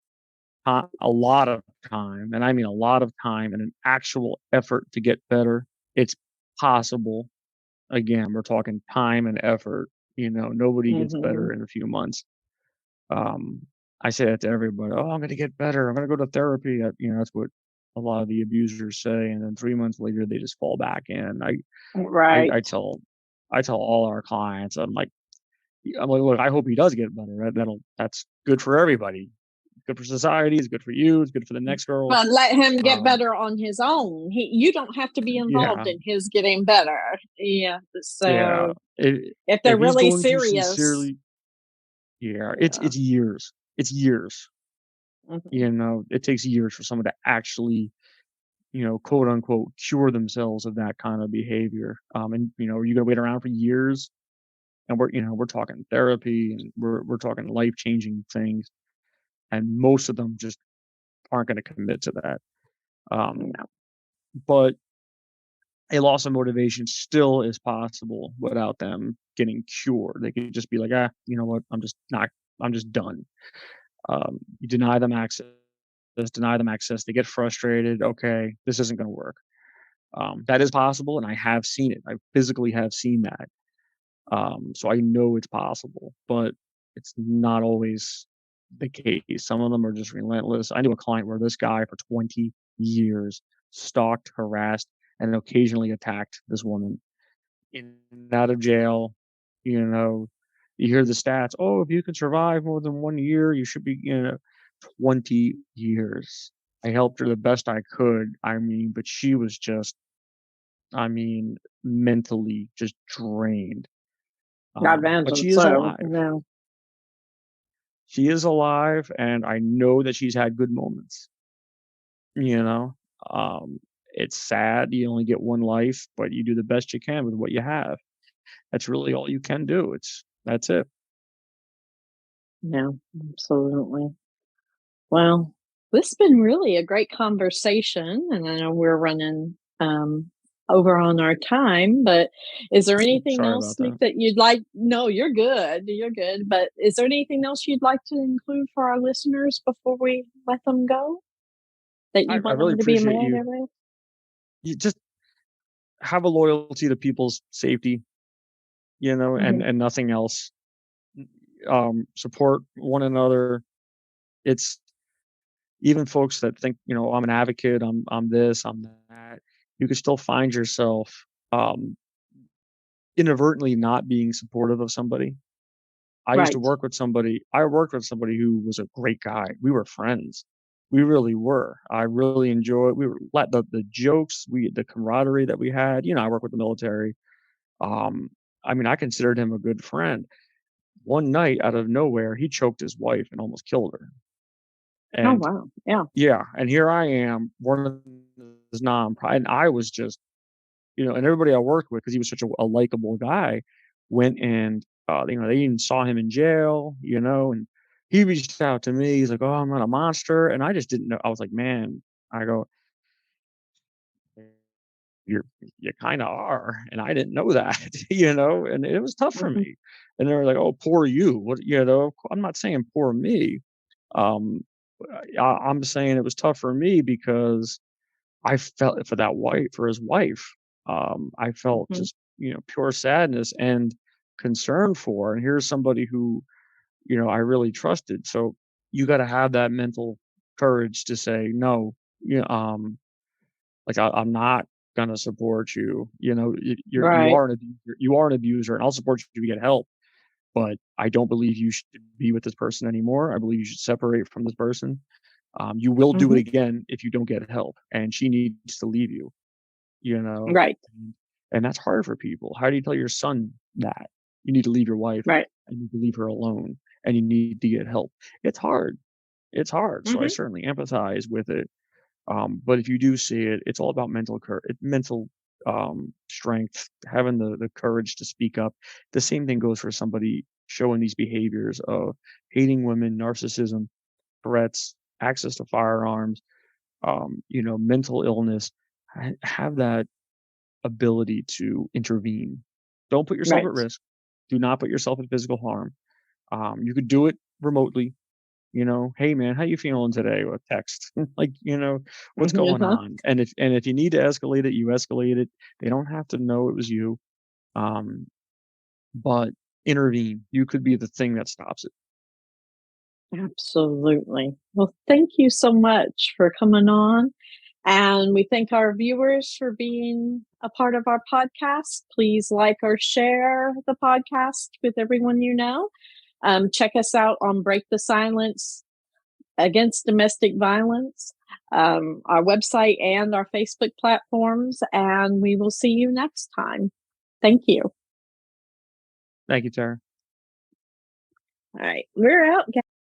a lot of time, and I mean a lot of time and an actual effort to get better. It's possible. Again, we're talking time and effort. Nobody gets Hmm. better in a few months. Um, I say that to everybody. Oh, I'm going to get better. I'm going to go to therapy. That's what a lot of the abusers say, and then 3 months later they just fall back in. I, Right. I tell I tell all our clients, I'm like, look, I hope he does get better. That's good for everybody. Good for society. It's good for you. It's good for the next girl. But let him get Um, better on his own. You don't have to be involved yeah, in his getting better. Yeah. yeah. So if they're If he's really going to serious, sincerely, yeah, it's yeah. it's years. It's years. Hmm. It takes years for someone to actually, quote unquote, cure themselves of that kind of behavior. And are you gonna wait around for years? And we're talking therapy, and we're talking life changing things, and most of them just aren't going to commit to that. Um, No. but a loss of motivation still is possible without them getting cured. They could just be like, you know what? I'm just done. You deny them access. They get frustrated. Okay, this isn't going to work. That is possible, and I have seen it. I physically have seen that. So I know it's possible, but it's not always the case. Some of them are just relentless. I knew a client where this guy for 20 years stalked, harassed, and occasionally attacked this woman in and out of jail. You know, you hear the stats. Oh, if you can survive more than 1 year, you should be, 20 years. I helped her the best I could. But she was just, mentally just drained. I But imagine she is so. alive. Yeah. She is alive, and I know that she's had good moments, you know? Um, it's sad you only get one life, but you do the best you can with what you have. That's really all you can do. That's it. Yeah. Absolutely. Well, this has been really a great conversation, and I know we're running over on our time, but is there anything Sorry else, about Nick, that. that you'd like? No, you're good. You're good. But is there anything else you'd like to include for our listeners before we let them go that I you want really them to be appreciate aware you. of? You just have a loyalty to people's safety, and Hmm. and nothing else. Support one another. It's even folks that think, I'm an advocate, I'm this, I'm that. You can still find yourself um inadvertently not being supportive of somebody. Right. I worked with somebody who was a great guy. We were friends. We really were. I really enjoyed we were let the jokes, the camaraderie that we had. I work with the military. Um, I considered him a good friend. One night out of nowhere, he choked his wife and almost killed her. Oh, And wow. Yeah. yeah, and here I am, one of his and I was just, and everybody I worked with, because he was such a likable guy, went and, they even saw him in jail, and he reached out to me. He's like, "Oh, I'm not a monster," and I just didn't know. I was like, "Man," I go, "You're you kinda are," and I didn't know that, and it was tough for Hmm. me. And they were like, "Oh, poor you." I'm not saying poor me. Um, I'm saying it was tough for me because I felt for his wife. I felt Hmm. just, pure sadness and concern for, and here's somebody who, I really trusted. So you got to have that mental courage to say, no, like I'm not going to support you. You Right. are an abuser. You are an abuser, and I'll support you to get help. But I don't believe you should be with this person anymore. I believe you should separate from this person. You will do it Hmm. again if you don't get help, and she needs to leave you. you know, Right. and and that's hard for people. How do you tell your son that? You need to leave your wife, Right. and you need to leave her alone, and you need to get help. It's hard. It's hard. So I Hmm. certainly empathize with it. But if you do see it, it's all about mental strength, having the courage to speak up. The same thing goes for somebody showing these behaviors of hating women, narcissism, threats. access to firearms, mental illness, have that ability to intervene. Don't put yourself Right. at risk. Do not put yourself at physical harm. You could do it remotely. Hey man, how you feeling today? With text, what's going Uh-huh. on? And if you need to escalate it, you escalate it. They don't have to know it was you. But intervene. You could be the thing that stops it. Absolutely. Well, thank you so much for coming on. And we thank our viewers for being a part of our podcast. Please like or share the podcast with everyone you know. Check us out on Break the Silence Against Domestic Violence, our website and our Facebook platforms. And we will see you next time. Thank you. Thank you, Tara. All right. We're out, guys.